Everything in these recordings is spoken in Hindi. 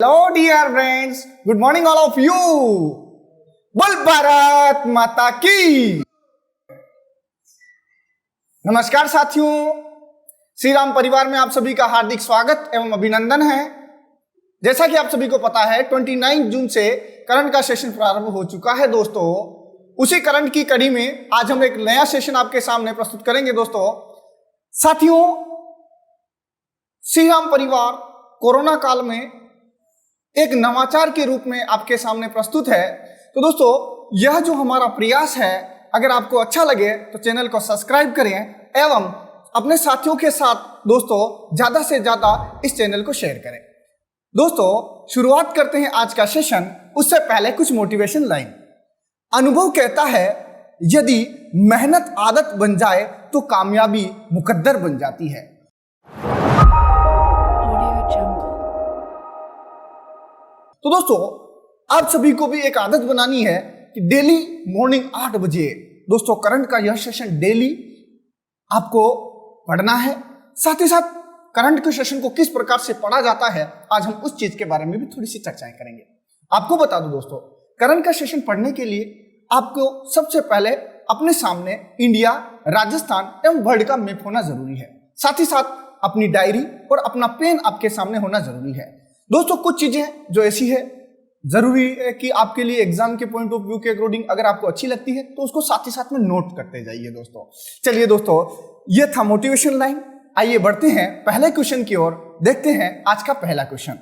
Hello dear friends, good morning all of you. बोल भारत माता की। नमस्कार साथियों, श्री राम परिवार में आप सभी का हार्दिक स्वागत एवं अभिनंदन है। जैसा कि आप सभी को पता है 29 जून से करंट का सेशन प्रारंभ हो चुका है दोस्तों। उसी करंट की कड़ी में आज हम एक नया सेशन आपके सामने प्रस्तुत करेंगे दोस्तों। साथियों, श्री राम परिवार कोरोना काल में एक नवाचार के रूप में आपके सामने प्रस्तुत है। तो दोस्तों, यह जो हमारा प्रयास है, अगर आपको अच्छा लगे तो चैनल को सब्सक्राइब करें एवं अपने साथियों के साथ दोस्तों ज्यादा से ज्यादा इस चैनल को शेयर करें। दोस्तों, शुरुआत करते हैं आज का सेशन। उससे पहले कुछ मोटिवेशन लाइन। अनुभव कहता है, यदि मेहनत आदत बन जाए तो कामयाबी मुकद्दर बन जाती है। तो दोस्तों, आप सभी को भी एक आदत बनानी है कि डेली मॉर्निंग 8 बजे दोस्तों करंट का यह सेशन डेली आपको पढ़ना है। साथ ही साथ करंट के सेशन को किस प्रकार से पढ़ा जाता है, आज हम उस चीज के बारे में भी थोड़ी सी चर्चाएं करेंगे। आपको बता दूं दोस्तों, करंट का सेशन पढ़ने के लिए आपको सबसे पहले अपने सामने इंडिया, राजस्थान एवं वर्ल्ड का मैप होना जरूरी है। साथ ही साथ अपनी डायरी और अपना पेन आपके सामने होना जरूरी है। दोस्तों, कुछ चीजें जो ऐसी है जरूरी है कि आपके लिए एग्जाम के पॉइंट ऑफ व्यू के अकॉर्डिंग अगर आपको अच्छी लगती है तो उसको साथ ही साथ में नोट करते जाइए दोस्तों। चलिए दोस्तों, ये था मोटिवेशन लाइन। आइए बढ़ते हैं पहले क्वेश्चन की ओर। देखते हैं आज का पहला क्वेश्चन।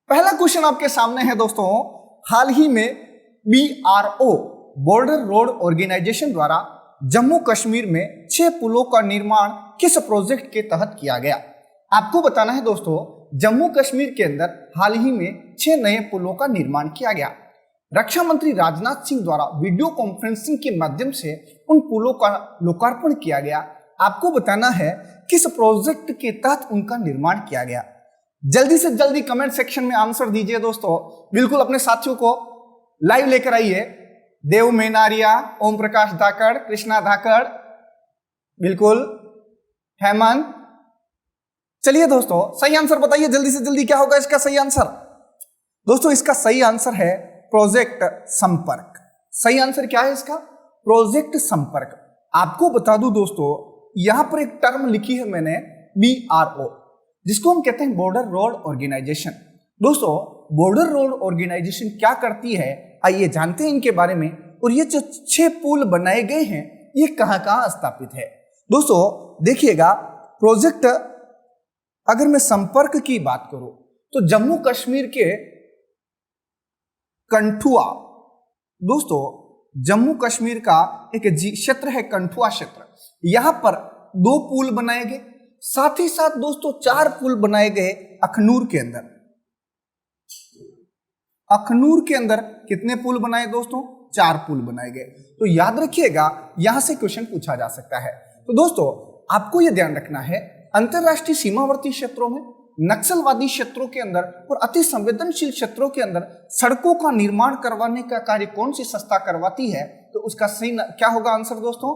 पहला क्वेश्चन आपके सामने है दोस्तों। हाल ही में BRO बॉर्डर रोड ऑर्गेनाइजेशन द्वारा जम्मू कश्मीर में 6 पुलों का निर्माण किस प्रोजेक्ट के तहत किया गया? आपको बताना है दोस्तों, जम्मू कश्मीर के अंदर हाल ही में 6 नए पुलों का निर्माण किया गया। रक्षा मंत्री राजनाथ सिंह द्वारा वीडियो कॉन्फ्रेंसिंग के माध्यम से उन पुलों का लोकार्पण किया गया। आपको बताना है किस प्रोजेक्ट के तहत उनका निर्माण किया गया। जल्दी से जल्दी कमेंट सेक्शन में आंसर दीजिए दोस्तों। बिल्कुल अपने साथियों को लाइव लेकर आइए। देव मेनारिया, ओम प्रकाश धाकड़, कृष्णा धाकड़, बिल्कुल हेमंत। चलिए दोस्तों, सही आंसर बताइए जल्दी से जल्दी, क्या होगा इसका सही आंसर? दोस्तों, इसका सही आंसर है प्रोजेक्ट संपर्क। सही आंसर क्या है इसका? प्रोजेक्ट संपर्क। आपको बता दूं दोस्तों, यहां पर एक टर्म लिखी है मैंने BRO, जिसको हम कहते हैं बॉर्डर रोड ऑर्गेनाइजेशन। दोस्तों, बॉर्डर रोड ऑर्गेनाइजेशन क्या करती है, आइए जानते हैं इनके बारे में। और ये जो 6 पुल बनाए गए हैं, ये कहां कहां स्थापित है? दोस्तों देखिएगा, प्रोजेक्ट अगर मैं संपर्क की बात करूं तो जम्मू कश्मीर के कंठुआ, दोस्तों जम्मू कश्मीर का एक क्षेत्र है कंठुआ क्षेत्र। यहां पर 2 पुल बनाए गए। साथ ही साथ दोस्तों 4 पुल बनाए गए अखनूर के अंदर। अखनूर के अंदर कितने पुल बनाए दोस्तों? 4 पुल बनाए गए। तो याद रखिएगा, यहां से क्वेश्चन पूछा जा सकता है। तो दोस्तों, आपको यह ध्यान रखना है, अंतरराष्ट्रीय सीमावर्ती क्षेत्रों में, नक्सलवादी क्षेत्रों के अंदर और अति संवेदनशील क्षेत्रों के अंदर सड़कों का निर्माण करवाने का कार्य कौन सी संस्था करवाती है? तो उसका सही क्या होगा आंसर दोस्तों?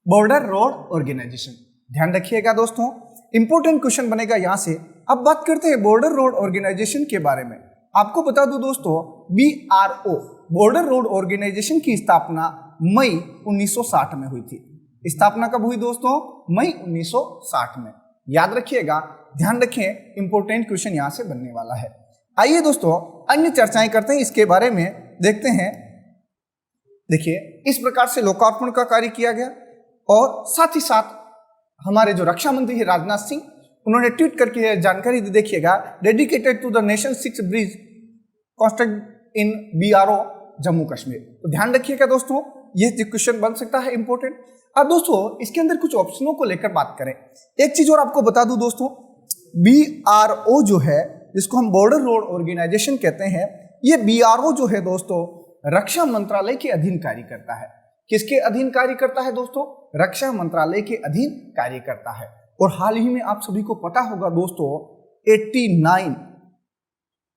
Border Road Organisation. ध्यान रखिएगा दोस्तों, इंपॉर्टेंट क्वेश्चन बनेगा यहां से। अब बात करते हैं बॉर्डर रोड ऑर्गेनाइजेशन के बारे में। आपको बता दूं दोस्तों, BRO बॉर्डर रोड ऑर्गेनाइजेशन की स्थापना मई 1960 में हुई थी। स्थापना कब हुई दोस्तों? मई 1960 में। याद रखिएगा, ध्यान रखें, इंपॉर्टेंट क्वेश्चन यहां से बनने वाला है। आइए दोस्तों, अन्य चर्चाएं करते हैं इसके बारे में। देखते हैं। देखिए, इस प्रकार से लोकार्पण का कार्य किया गया। और साथ ही साथ हमारे जो रक्षा मंत्री है राजनाथ सिंह, उन्होंने ट्वीट करके जानकारी दी। देखिएगा, dedicated to the nation 6 bridge construct in BRO Jammu Kashmir. तो ध्यान रखिएगा दोस्तों, ये क्वेश्चन बन सकता है इंपॉर्टेंट। अब दोस्तों, इसके अंदर कुछ ऑप्शनों को लेकर बात करें। एक चीज और आपको बता दूं दोस्तों, BRO जो है, जिसको हम बॉर्डर रोड ऑर्गेनाइजेशन कहते हैं, ये BRO जो है दोस्तों रक्षा मंत्रालय के अधीन कार्य करता है। किसके अधीन कार्य करता है दोस्तों? रक्षा मंत्रालय के अधीन कार्य करता है। और हाल ही में आप सभी को पता होगा दोस्तों, 89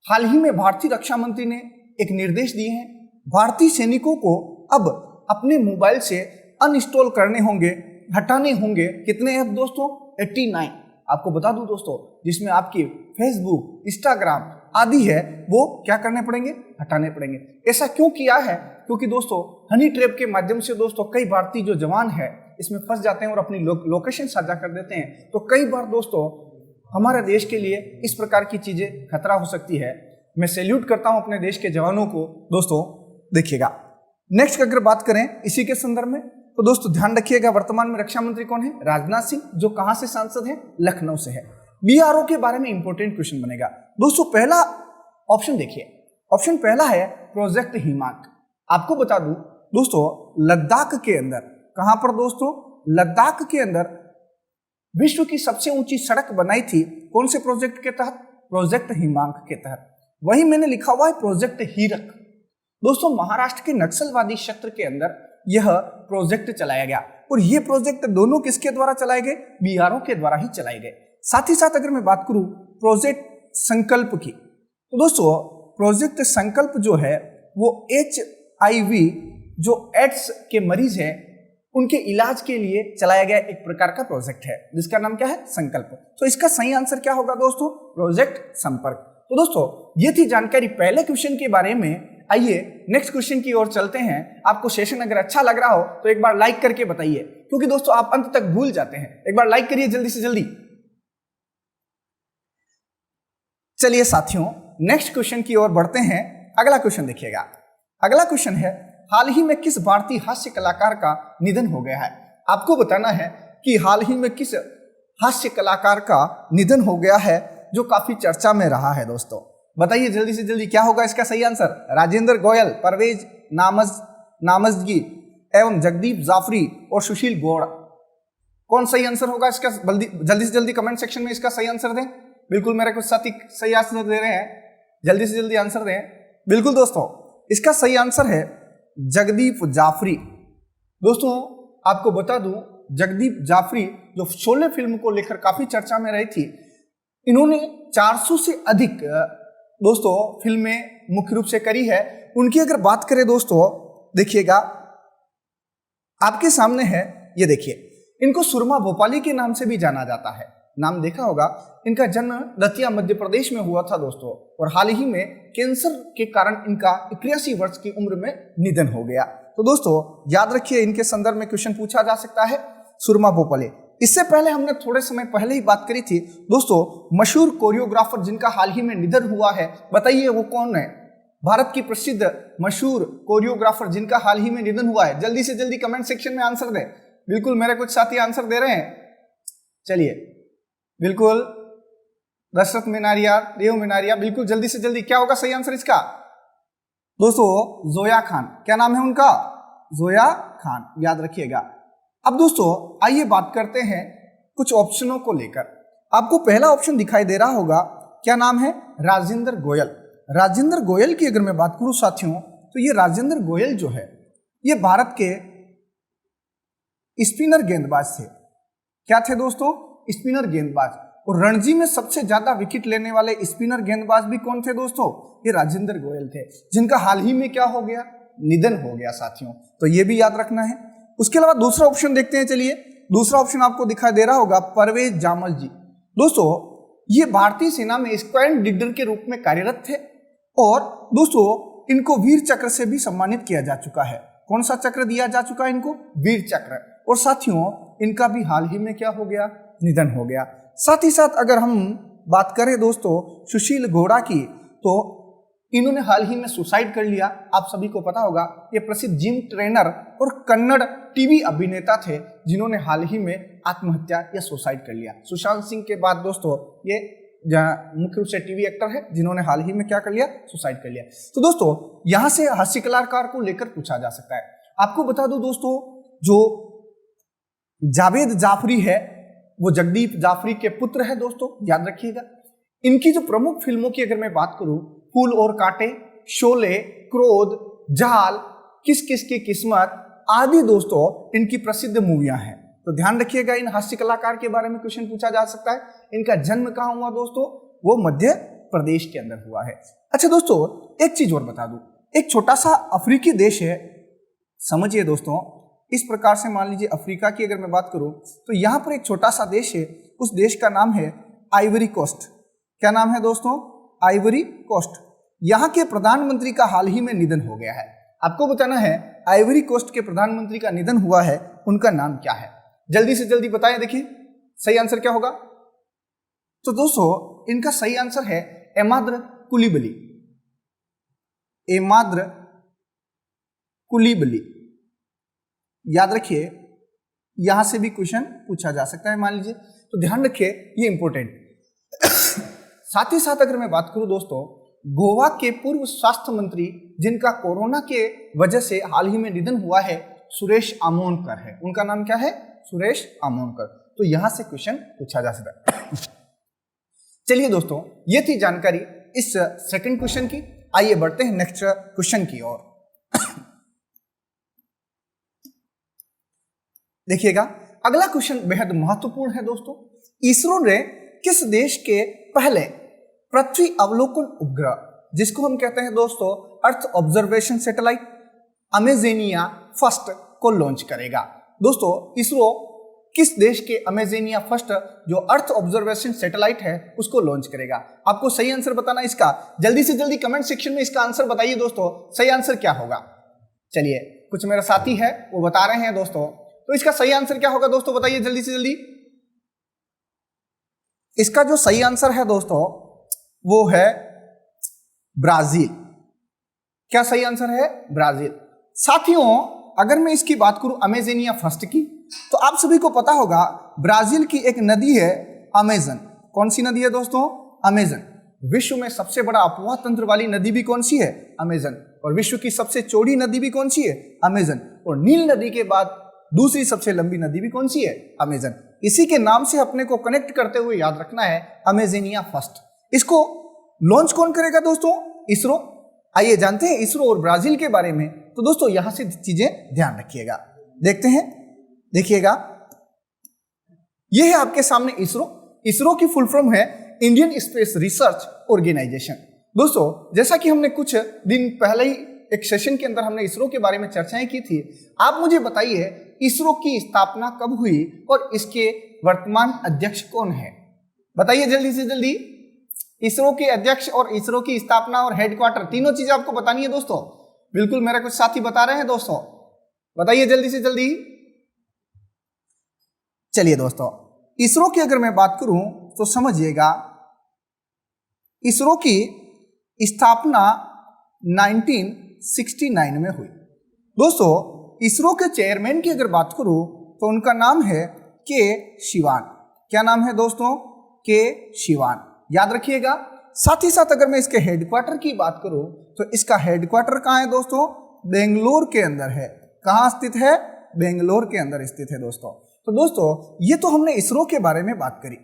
हाल ही में भारतीय रक्षा मंत्री ने एक निर्देश दिए हैं, भारतीय सैनिकों को अब अपने मोबाइल से अनइंस्टॉल करने होंगे, हटाने होंगे। कितने ऐप दोस्तों? 89। आपको बता दूं दोस्तों, जिसमें आपकी फेसबुक, इंस्टाग्राम आदि है वो क्या करने पड़ेंगे, हटाने पड़ेंगे। ऐसा क्यों किया है? क्योंकि दोस्तों हनी ट्रैप के माध्यम से दोस्तों कई भारतीय जो जवान है इसमें फंस जाते हैं और अपनी लोकेशन साझा कर देते हैं। तो कई बार दोस्तों हमारे देश के लिए इस प्रकार की चीजें खतरा हो सकती है। मैं सैल्यूट करता हूं अपने देश के जवानों को। दोस्तों देखिएगा, नेक्स्ट अगर बात करें इसी के संदर्भ में, तो दोस्तों ध्यान रखिएगा, वर्तमान में रक्षा मंत्री कौन है? राजनाथ सिंह, जो कहां से सांसद है? लखनऊ से है। बीआरओ के बारे में इंपॉर्टेंट क्वेश्चन बनेगा दोस्तों। पहला ऑप्शन देखिए, ऑप्शन पहला है प्रोजेक्ट हिमांक। आपको बता दूं दोस्तों, लद्दाख के अंदर, कहां पर दोस्तों? लद्दाख के अंदर विश्व की सबसे ऊंची सड़क बनाई थी कौन से प्रोजेक्ट के तहत? प्रोजेक्ट हिमांक के तहत। वही मैंने लिखा हुआ है प्रोजेक्ट हीरक। दोस्तों महाराष्ट्र के नक्सलवादी क्षेत्र के अंदर यह प्रोजेक्ट चलाया गया और यह प्रोजेक्ट दोनों किसके द्वारा चलाए गए? बीआरओ के द्वारा ही चलाए गए। साथ ही साथ अगर मैं बात करूं प्रोजेक्ट संकल्प की, तो दोस्तों प्रोजेक्ट संकल्प जो है वो HIV जो एड्स के मरीज है उनके इलाज के लिए चलाया गया एक प्रकार का प्रोजेक्ट है जिसका नाम क्या है? संकल्प। तो इसका सही आंसर क्या होगा दोस्तों? प्रोजेक्ट संपर्क। तो दोस्तों ये थी जानकारी पहले क्वेश्चन के बारे में। आइए नेक्स्ट क्वेश्चन की ओर चलते हैं। आपको सेशन अगर अच्छा लग रहा हो तो एक बार लाइक करके बताइए, क्योंकि दोस्तों आप अंत तक भूल जाते हैं। एक बार लाइक करिए जल्दी से जल्दी। चलिए साथियों नेक्स्ट क्वेश्चन की ओर बढ़ते हैं। अगला क्वेश्चन देखिएगा। अगला क्वेश्चन है, हाल ही में किस भारतीय हास्य कलाकार का निधन हो गया है? आपको बताना है कि हाल ही में किस हास्य कलाकार का निधन हो गया है जो काफी चर्चा में रहा है। दोस्तों बताइए जल्दी से जल्दी क्या होगा इसका सही आंसर? राजेंद्र गोयल, परवेज नामजगी एवं जगदीप जाफरी और सुशील गौड़। कौन सही आंसर होगा इसका? जल्दी से जल्दी कमेंट सेक्शन में इसका सही आंसर दें। बिल्कुल मेरे कुछ साथी सही आंसर दे रहे हैं, जल्दी से जल्दी आंसर दें। बिल्कुल दोस्तों इसका सही आंसर है जगदीप जाफरी। दोस्तों आपको बता दूं, जगदीप जाफरी जो शोले फिल्म को लेकर काफी चर्चा में रही थी, इन्होंने 400 से अधिक दोस्तों फिल्में मुख्य रूप से करी है। उनकी अगर बात करें दोस्तों, देखिएगा आपके सामने है, ये देखिए, इनको सुरमा भोपाली के नाम से भी जाना जाता है। नाम देखा होगा। इनका जन्म दतिया मध्य प्रदेश में हुआ था दोस्तों, और हाल ही में कैंसर के कारण इनका 81 वर्ष की उम्र में निधन हो गया। तो दोस्तों याद रखिए, इनके संदर्भ में क्वेश्चन पूछा जा सकता है, सुरमा भोपाली। इससे पहले हमने थोड़े समय पहले ही बात करी थी दोस्तों, मशहूर कोरियोग्राफर जिनका हाल ही में निधन हुआ है, बताइए वो कौन है? भारत की प्रसिद्ध मशहूर कोरियोग्राफर जिनका हाल ही में निधन हुआ है। जल्दी से जल्दी कमेंट सेक्शन में आंसर दें। बिल्कुल मेरे कुछ साथी आंसर दे रहे हैं। चलिए बिल्कुल, दशरथ मिनारिया, देव मिनारिया, बिल्कुल जल्दी से जल्दी क्या होगा सही आंसर इसका? दोस्तों जोया खान। क्या नाम है उनका? जोया खान, याद रखिएगा। अब दोस्तों आइए बात करते हैं कुछ ऑप्शनों को लेकर। आपको पहला ऑप्शन दिखाई दे रहा होगा, क्या नाम है? राजेंद्र गोयल। राजेंद्र गोयल की अगर मैं बात करूं साथियों, तो ये राजेंद्र गोयल जो है ये भारत के स्पिनर गेंदबाज थे। क्या थे दोस्तों? स्पिनर गेंदबाज। और रणजी में सबसे ज्यादा विकेट लेने वाले स्पिनर गेंदबाज भी कौन थे दोस्तों? ये राजेंद्र गोयल थे, जिनका हाल ही में क्या हो गया? निधन हो गया साथियों। तो ये भी याद रखना है। उसके अलावा दूसरा ऑप्शन देखते हैं। चलिए दूसरा ऑप्शन आपको दिखाई दे रहा होगा, परवेज जामल जी। दोस्तों ये भारतीय सेना में स्क्वाड्रन लीडर के रूप में कार्यरत थे, और दोस्तों इनको वीर चक्र से भी सम्मानित किया जा चुका है। कौन सा चक्र दिया जा चुका है इनको? वीर चक्र। और साथियों इनका भी हाल ही में क्या हो गया? निधन हो गया। साथ ही साथ अगर हम बात करें दोस्तों सुशील घोड़ा की, तो इन्होंने हाल ही में सुसाइड कर लिया। आप सभी को पता होगा, ये प्रसिद्ध जिम ट्रेनर और कन्नड़ टीवी अभिनेता थे, जिन्होंने हाल ही में आत्महत्या या सुसाइड कर लिया। सुशांत सिंह के बाद दोस्तों ये मुख्य रूप से टीवी एक्टर है, जिन्होंने हाल ही में क्या कर लिया? सुसाइड कर लिया। तो दोस्तों यहां से हास्य कलाकार को लेकर पूछा जा सकता है। आपको बता दो दोस्तों, जो जावेद जाफरी है वो जगदीप जाफरी के पुत्र है दोस्तों, याद रखिएगा। इनकी जो प्रमुख फिल्मों की अगर मैं बात करूं, फूल और कांटे, शोले, क्रोध, जाल, किस किस की किस्मत आदि दोस्तों इनकी प्रसिद्ध मूवियां हैं। तो ध्यान रखिएगा, इन हास्य कलाकार के बारे में क्वेश्चन पूछा जा सकता है। इनका जन्म कहां हुआ दोस्तों? वो मध्य प्रदेश के अंदर हुआ है। अच्छा दोस्तों एक चीज और बता दूं, एक छोटा सा अफ्रीकी देश है, समझिए दोस्तों, इस प्रकार से मान लीजिए अफ्रीका की अगर मैं बात करूं तो यहाँ पर एक छोटा सा देश है, उस देश का नाम है आइवरी कोस्ट। क्या नाम है दोस्तों? Ivory Coast. यहाँ के प्रधानमंत्री का हाल ही में निधन हो गया है। आपको बताना है आइवरी कोस्ट के प्रधानमंत्री का निधन हुआ है, उनका नाम क्या है? जल्दी से जल्दी बताएं, देखिए सही आंसर क्या होगा। तो दोस्तों इनका सही आंसर है एमाद्र कुलिबली। एमाद्र कुलिबली, याद रखिए, यहां से भी क्वेश्चन पूछा जा सकता है मान लीजिए, तो ध्यान रखिए ये इंपॉर्टेंट। साथ ही साथ अगर मैं बात करूं दोस्तों, गोवा के पूर्व स्वास्थ्य मंत्री जिनका कोरोना के वजह से हाल ही में निधन हुआ है, सुरेश आमोनकर है। उनका नाम क्या है? सुरेश आमोनकर। तो यहां से क्वेश्चन पूछा जा सकता है। चलिए दोस्तों, ये थी जानकारी इस सेकंड क्वेश्चन की। आइए बढ़ते हैं नेक्स्ट क्वेश्चन की ओर। देखिएगा, अगला क्वेश्चन बेहद महत्वपूर्ण है दोस्तों। इसरो ने किस देश के पहले पृथ्वी अवलोकन उपग्रह, जिसको हम कहते हैं दोस्तों अर्थ ऑब्जर्वेशन सैटेलाइट, अमेजेनिया फर्स्ट को लॉन्च करेगा? दोस्तों इसरो किस देश के अमेजेनिया फर्स्ट जो अर्थ ऑब्जर्वेशन सैटेलाइट है उसको लॉन्च करेगा? आपको सही आंसर बताना इसका। जल्दी से जल्दी कमेंट सेक्शन में इसका आंसर बताइए दोस्तों, सही आंसर क्या होगा। चलिए, कुछ मेरा साथी है वो बता रहे हैं दोस्तों, तो इसका सही आंसर क्या होगा दोस्तों, बताइए जल्दी से जल्दी। इसका जो सही आंसर है दोस्तों वो है ब्राजील। क्या सही आंसर है? ब्राजील। साथियों अगर मैं इसकी बात करूं अमेजेनिया फर्स्ट की, तो आप सभी को पता होगा ब्राजील की एक नदी है अमेजन। कौन सी नदी है दोस्तों? अमेजन। विश्व में सबसे बड़ा अपवाह तंत्र वाली नदी भी कौन सी है? अमेजन। और विश्व की सबसे चौड़ी नदी भी कौन सी है? अमेजन। और नील नदी के बाद दूसरी सबसे लंबी नदी भी कौन सी है? अमेजन। इसी के नाम से अपने को कनेक्ट करते हुए याद रखना है अमेजेनिया फर्स्ट। इसको लॉन्च कौन करेगा दोस्तों? इसरो। आइए जानते हैं इसरो और ब्राजील के बारे में। तो दोस्तों यहां से चीजें ध्यान रखिएगा, देखते हैं। देखिएगा, यह है आपके सामने इसरो। इसरो की फुल फॉर्म है इंडियन स्पेस रिसर्च ऑर्गेनाइजेशन। दोस्तों जैसा कि हमने कुछ दिन पहले ही एक सेशन के अंदर हमने इसरो के बारे में चर्चाएं की थी, आप मुझे बताइए इसरो की स्थापना कब हुई और इसके वर्तमान अध्यक्ष कौन है? बताइए जल्दी से जल्दी। इसरो के अध्यक्ष और इसरो की स्थापना और हेडक्वार्टर, तीनों चीजें आपको बतानी है दोस्तों। बिल्कुल मेरे कुछ साथी बता रहे हैं दोस्तों, बताइए जल्दी से जल्दी। चलिए दोस्तों, इसरो की अगर मैं बात करूं तो समझिएगा, इसरो की स्थापना 1969 में हुई। दोस्तों इसरो के चेयरमैन की अगर बात करूं तो उनका नाम है के शिवान। क्या नाम है दोस्तों? के शिवान, याद रखिएगा। साथ ही साथ अगर मैं इसके हेडक्वार्टर की बात करूं तो इसका हेडक्वार्टर कहां है दोस्तों? बेंगलोर के अंदर है। कहां स्थित है? बेंगलोर के अंदर स्थित है दोस्तों। तो दोस्तों ये तो हमने इसरो के बारे में बात करी।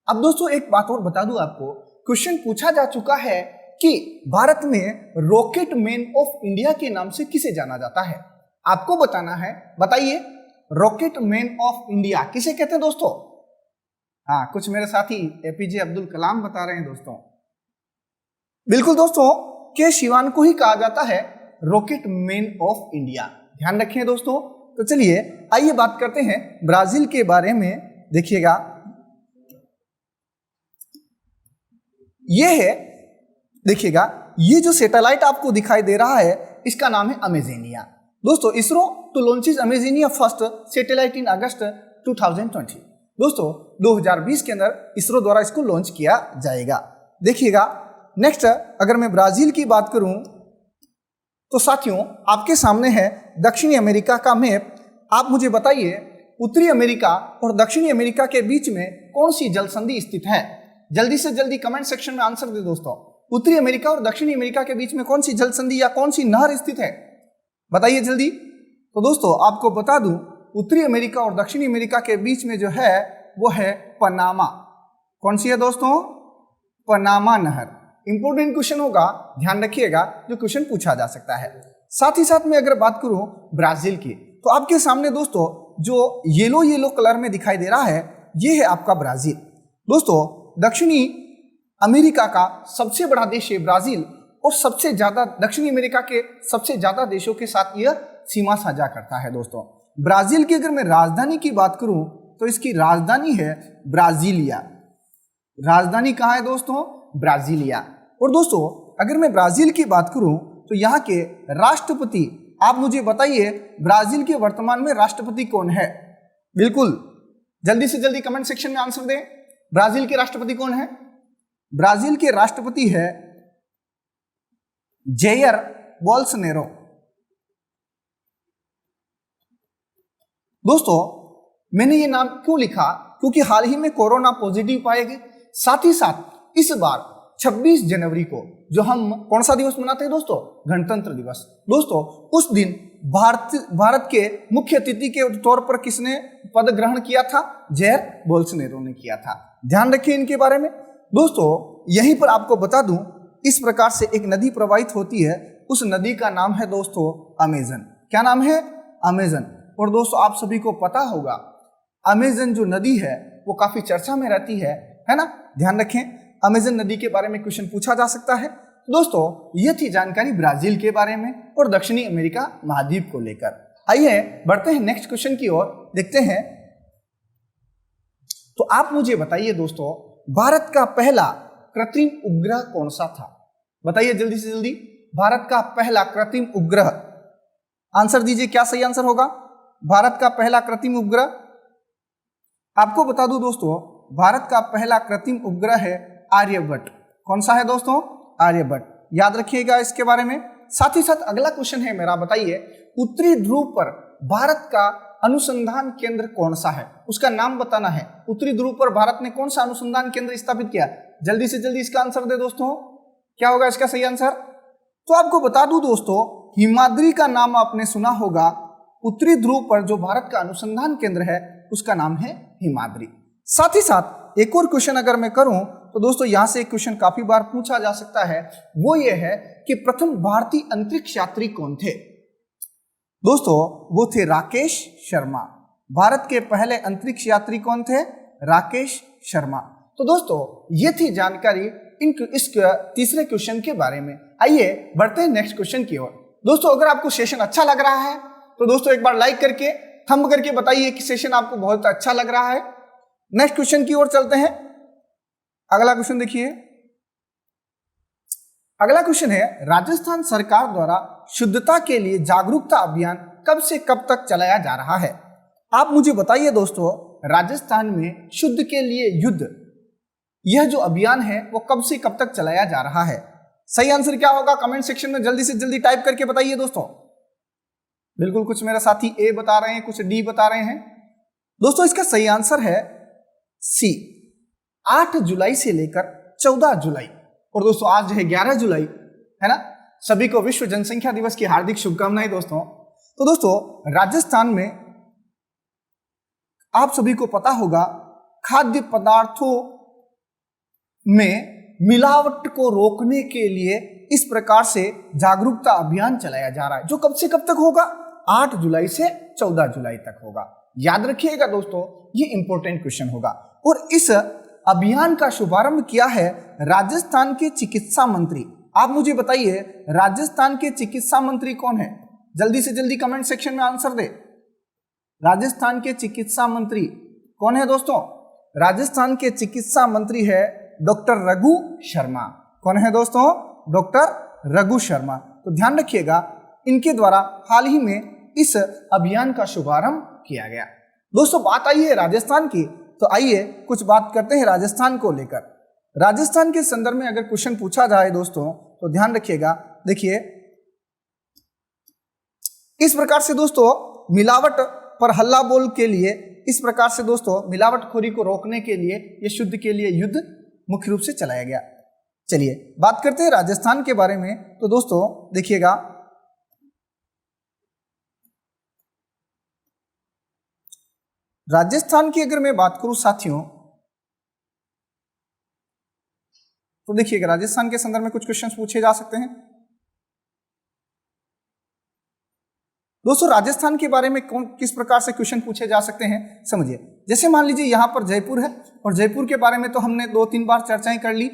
अब दोस्तों एक बात और बता दूं आपको, क्वेश्चन पूछा जा चुका है कि भारत में रॉकेट मैन ऑफ इंडिया के नाम से किसे जाना जाता है? आपको बताना है, बताइए रॉकेट मैन ऑफ इंडिया किसे कहते हैं दोस्तों? हाँ, कुछ मेरे साथी एपीजे अब्दुल कलाम बता रहे हैं दोस्तों। बिल्कुल दोस्तों, के शिवान को ही कहा जाता है रॉकेट मैन ऑफ इंडिया। ध्यान रखें दोस्तों। तो चलिए आइए बात करते हैं ब्राजील के बारे में। देखिएगा, ये है, देखिएगा ये जो सैटेलाइट आपको दिखाई दे रहा है इसका नाम है अमेजेनिया। दोस्तों ISRO to launches Amazonia first satellite in August 2020। दोस्तों 2020 के अंदर इसरो द्वारा इसको लॉन्च किया जाएगा। देखिएगा नेक्स्ट, अगर मैं ब्राजील की बात करूं तो साथियों आपके सामने है दक्षिणी अमेरिका का मैप। आप मुझे बताइए उत्तरी अमेरिका और दक्षिणी अमेरिका के बीच में कौन सी जल संधि स्थित है? जल्दी से जल्दी कमेंट सेक्शन में आंसर दे दोस्तों। उत्तरी अमेरिका और दक्षिणी अमेरिका के बीच में कौन सी जल संधि या कौन सी नहर स्थित है? बताइए जल्दी। तो दोस्तों आपको बता दूं, उत्तरी अमेरिका और दक्षिणी अमेरिका के बीच में जो है वो है पनामा। कौन सी है दोस्तों? पनामा नहर। इंपोर्टेंट क्वेश्चन होगा, ध्यान रखिएगा, जो क्वेश्चन पूछा जा सकता है। साथ ही साथ में अगर बात करूं ब्राजील की, तो आपके सामने दोस्तों जो येलो येलो कलर में दिखाई दे रहा है ये है आपका ब्राजील। दोस्तों दक्षिणी अमेरिका का सबसे बड़ा देश है ब्राजील और सबसे ज्यादा दक्षिणी अमेरिका के सबसे ज्यादा देशों के साथ यह सीमा साझा करता है दोस्तों। ब्राजील की अगर मैं राजधानी की बात करूं तो इसकी राजधानी है ब्राजीलिया। राजधानी कहाँ है दोस्तों? ब्राजीलिया। और दोस्तों अगर मैं ब्राजील की बात करूं तो यहाँ के राष्ट्रपति, आप मुझे बताइए ब्राजील के वर्तमान में राष्ट्रपति कौन है? बिल्कुल जल्दी से जल्दी कमेंट सेक्शन में आंसर दें। ब्राजील के राष्ट्रपति कौन है? ब्राजील के राष्ट्रपति है जेयर बोल्सोनारो। दोस्तों मैंने ये नाम क्यों लिखा? क्योंकि हाल ही में कोरोना पॉजिटिव पाए गए। साथ ही साथ इस बार 26 जनवरी को जो हम कौन सा दिवस मनाते हैं दोस्तों? गणतंत्र दिवस। दोस्तों उस दिन भारत के मुख्य अतिथि के तौर पर किसने पद ग्रहण किया था? जेयर बोल्सोनारो ने किया था। ध्यान रखिए इनके बारे में। दोस्तों यहीं पर आपको बता दूं, इस प्रकार से एक नदी प्रवाहित होती है, उस नदी का नाम है दोस्तों अमेजन। क्या नाम है? अमेजन। और दोस्तों आप सभी को पता होगा अमेजन जो नदी है वो काफी चर्चा में रहती है ना? ध्यान रखें अमेजन नदी के बारे में क्वेश्चन पूछा जा सकता है। दोस्तों ये थी जानकारी ब्राजील के बारे में और दक्षिणी अमेरिका महाद्वीप को लेकर। आइए बढ़ते हैं नेक्स्ट क्वेश्चन की ओर, देखते हैं। तो आप मुझे बताइए दोस्तों भारत का पहला कृत्रिम उपग्रह कौन सा था? बताइए जल्दी से जल्दी। भारत का पहला कृत्रिम उपग्रह, आंसर दीजिए क्या सही आंसर होगा? भारत का पहला कृत्रिम उपग्रह, आपको बता दूं दोस्तों भारत का पहला कृत्रिम उपग्रह है आर्यभट्ट। कौन सा है दोस्तों? आर्यभट्ट। याद रखिएगा इसके बारे में। साथ ही साथ अगला क्वेश्चन है मेरा, बताइए उत्तरी ध्रुव पर भारत का अनुसंधान केंद्र कौन सा है? उसका नाम बताना है। उत्तरी ध्रुव पर भारत ने कौन सा अनुसंधान केंद्र स्थापित किया? जल्दी से जल्दी इसका आंसर दे दोस्तों। क्या होगा इसका सही आंसर? तो आपको बता दूं दोस्तों हिमाद्री का नाम आपने सुना होगा। उत्तरी ध्रुव पर जो भारत का अनुसंधान केंद्र है उसका नाम है हिमाद्री। साथ ही साथ एक और क्वेश्चन अगर मैं करूं तो दोस्तों यहां से एक क्वेश्चन काफी बार पूछा जा सकता है, वो ये है कि प्रथम भारतीय अंतरिक्ष यात्री कौन थे? दोस्तों वो थे राकेश शर्मा। भारत के पहले अंतरिक्ष यात्री कौन थे? राकेश शर्मा। तो दोस्तों ये थी जानकारी इस तीसरे क्वेश्चन के बारे में। आइए बढ़ते हैं नेक्स्ट क्वेश्चन की ओर। दोस्तों अगर आपको सेशन अच्छा लग रहा है तो दोस्तों एक बार लाइक करके थंब करके बताइए कि सेशन आपको बहुत अच्छा लग रहा है। नेक्स्ट क्वेश्चन की ओर चलते हैं। अगला क्वेश्चन देखिए। अगला क्वेश्चन है राजस्थान सरकार द्वारा शुद्धता के लिए जागरूकता अभियान कब से कब तक चलाया जा रहा है? आप मुझे बताइए दोस्तों राजस्थान में शुद्ध के लिए युद्ध, यह जो अभियान है वो कब से कब तक चलाया जा रहा है? सही आंसर क्या होगा? कमेंट सेक्शन में जल्दी से जल्दी टाइप करके बताइए दोस्तों। बिल्कुल कुछ मेरे साथी ए बता रहे हैं, कुछ डी बता रहे हैं। दोस्तों इसका सही आंसर है सी, 8 जुलाई से लेकर 14 जुलाई। और दोस्तों आज है 11 जुलाई, है ना? सभी को विश्व जनसंख्या दिवस की हार्दिक शुभकामनाएं दोस्तों। तो दोस्तों राजस्थान में आप सभी को पता होगा खाद्य पदार्थों में मिलावट को रोकने के लिए इस प्रकार से जागरूकता अभियान चलाया जा रहा है, जो कब से कब तक होगा? 8 जुलाई से 14 जुलाई तक होगा। याद रखिएगा दोस्तों ये इंपॉर्टेंट क्वेश्चन होगा। और इस अभियान का शुभारंभ किया है राजस्थान के चिकित्सा मंत्री। आप मुझे बताइए राजस्थान के चिकित्सा मंत्री कौन है? जल्दी से जल्दी कमेंट सेक्शन में आंसर दे। राजस्थान के चिकित्सा मंत्री कौन है दोस्तों? राजस्थान के चिकित्सा मंत्री है डॉक्टर रघु शर्मा। कौन है दोस्तों? डॉक्टर रघु शर्मा। तो ध्यान रखिएगा इनके द्वारा हाल ही में इस अभियान का शुभारंभ किया गया। दोस्तों बात आई है राजस्थान की, तो आइए कुछ बात करते हैं राजस्थान को लेकर। राजस्थान के संदर्भ में अगर क्वेश्चन पूछा जाए दोस्तों तो ध्यान रखिएगा। देखिए इस प्रकार से दोस्तों मिलावट पर हल्ला बोल के लिए, इस प्रकार से दोस्तों मिलावटखोरी को रोकने के लिए ये शुद्ध के लिए युद्ध मुख्य रूप से चलाया गया। चलिए बात करते हैं राजस्थान के बारे में। तो दोस्तों देखिएगा राजस्थान की अगर मैं बात करूं साथियों तो देखिएगा राजस्थान के संदर्भ में कुछ क्वेश्चंस पूछे जा सकते हैं। दोस्तों राजस्थान के बारे में किस प्रकार से क्वेश्चन पूछे जा सकते हैं समझिए। जैसे मान लीजिए यहां पर जयपुर है और जयपुर के बारे में तो हमने 2-3 बार चर्चाएं कर ली,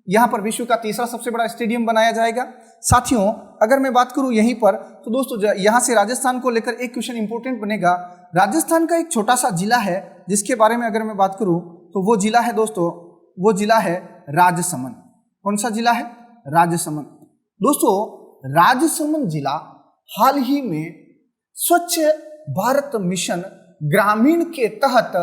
यहाँ पर विश्व का तीसरा सबसे बड़ा स्टेडियम बनाया जाएगा। साथियों अगर मैं बात करूं यहीं पर तो दोस्तों यहाँ से राजस्थान को लेकर एक क्वेश्चन इंपॉर्टेंट बनेगा। राजस्थान का एक छोटा सा जिला है जिसके बारे में अगर मैं बात करूं तो वो जिला है दोस्तों, वो जिला है राजसमंद। कौन सा जिला है? राजसमंद। दोस्तों राजसमंद जिला हाल ही में स्वच्छ भारत मिशन ग्रामीण के तहत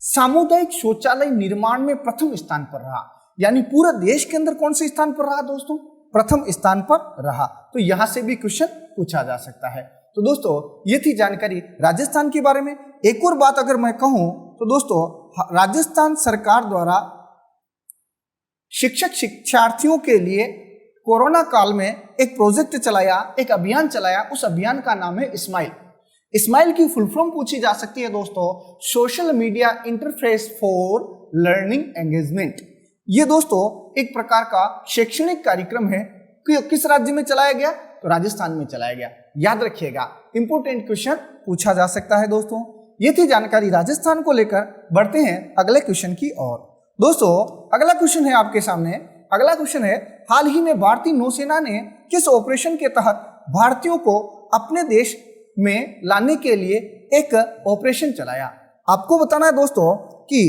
सामुदायिक शौचालय निर्माण में प्रथम स्थान पर रहा। यानी पूरा देश के अंदर कौन से स्थान पर रहा दोस्तों? प्रथम स्थान पर रहा। तो यहां से भी क्वेश्चन पूछा जा सकता है। तो दोस्तों ये थी जानकारी राजस्थान के बारे में। एक और बात अगर मैं कहूं तो दोस्तों राजस्थान सरकार द्वारा शिक्षक शिक्षार्थियों के लिए कोरोना काल में एक प्रोजेक्ट चलाया, एक अभियान चलाया। उस अभियान का नाम है स्माइल। स्माइल की फुल फॉर्म पूछी जा सकती है दोस्तों, social media interface for learning engagement. ये दोस्तों एक प्रकार का शैक्षणिक कार्यक्रम है। किस राज्य में चलाया गया? तो राजस्थान में चलाया गया। याद रखिएगा, इंपोर्टेंट क्वेश्चन पूछा जा सकता है दोस्तों। ये थी जानकारी राजस्थान को लेकर। बढ़ते हैं अगले क्वेश्चन की ओर। दोस्तों अगला क्वेश्चन है आपके सामने। अगला क्वेश्चन है, हाल ही में भारतीय नौसेना ने किस ऑपरेशन के तहत भारतीयों को अपने देश में लाने के लिए एक ऑपरेशन चलाया? आपको बताना है दोस्तों कि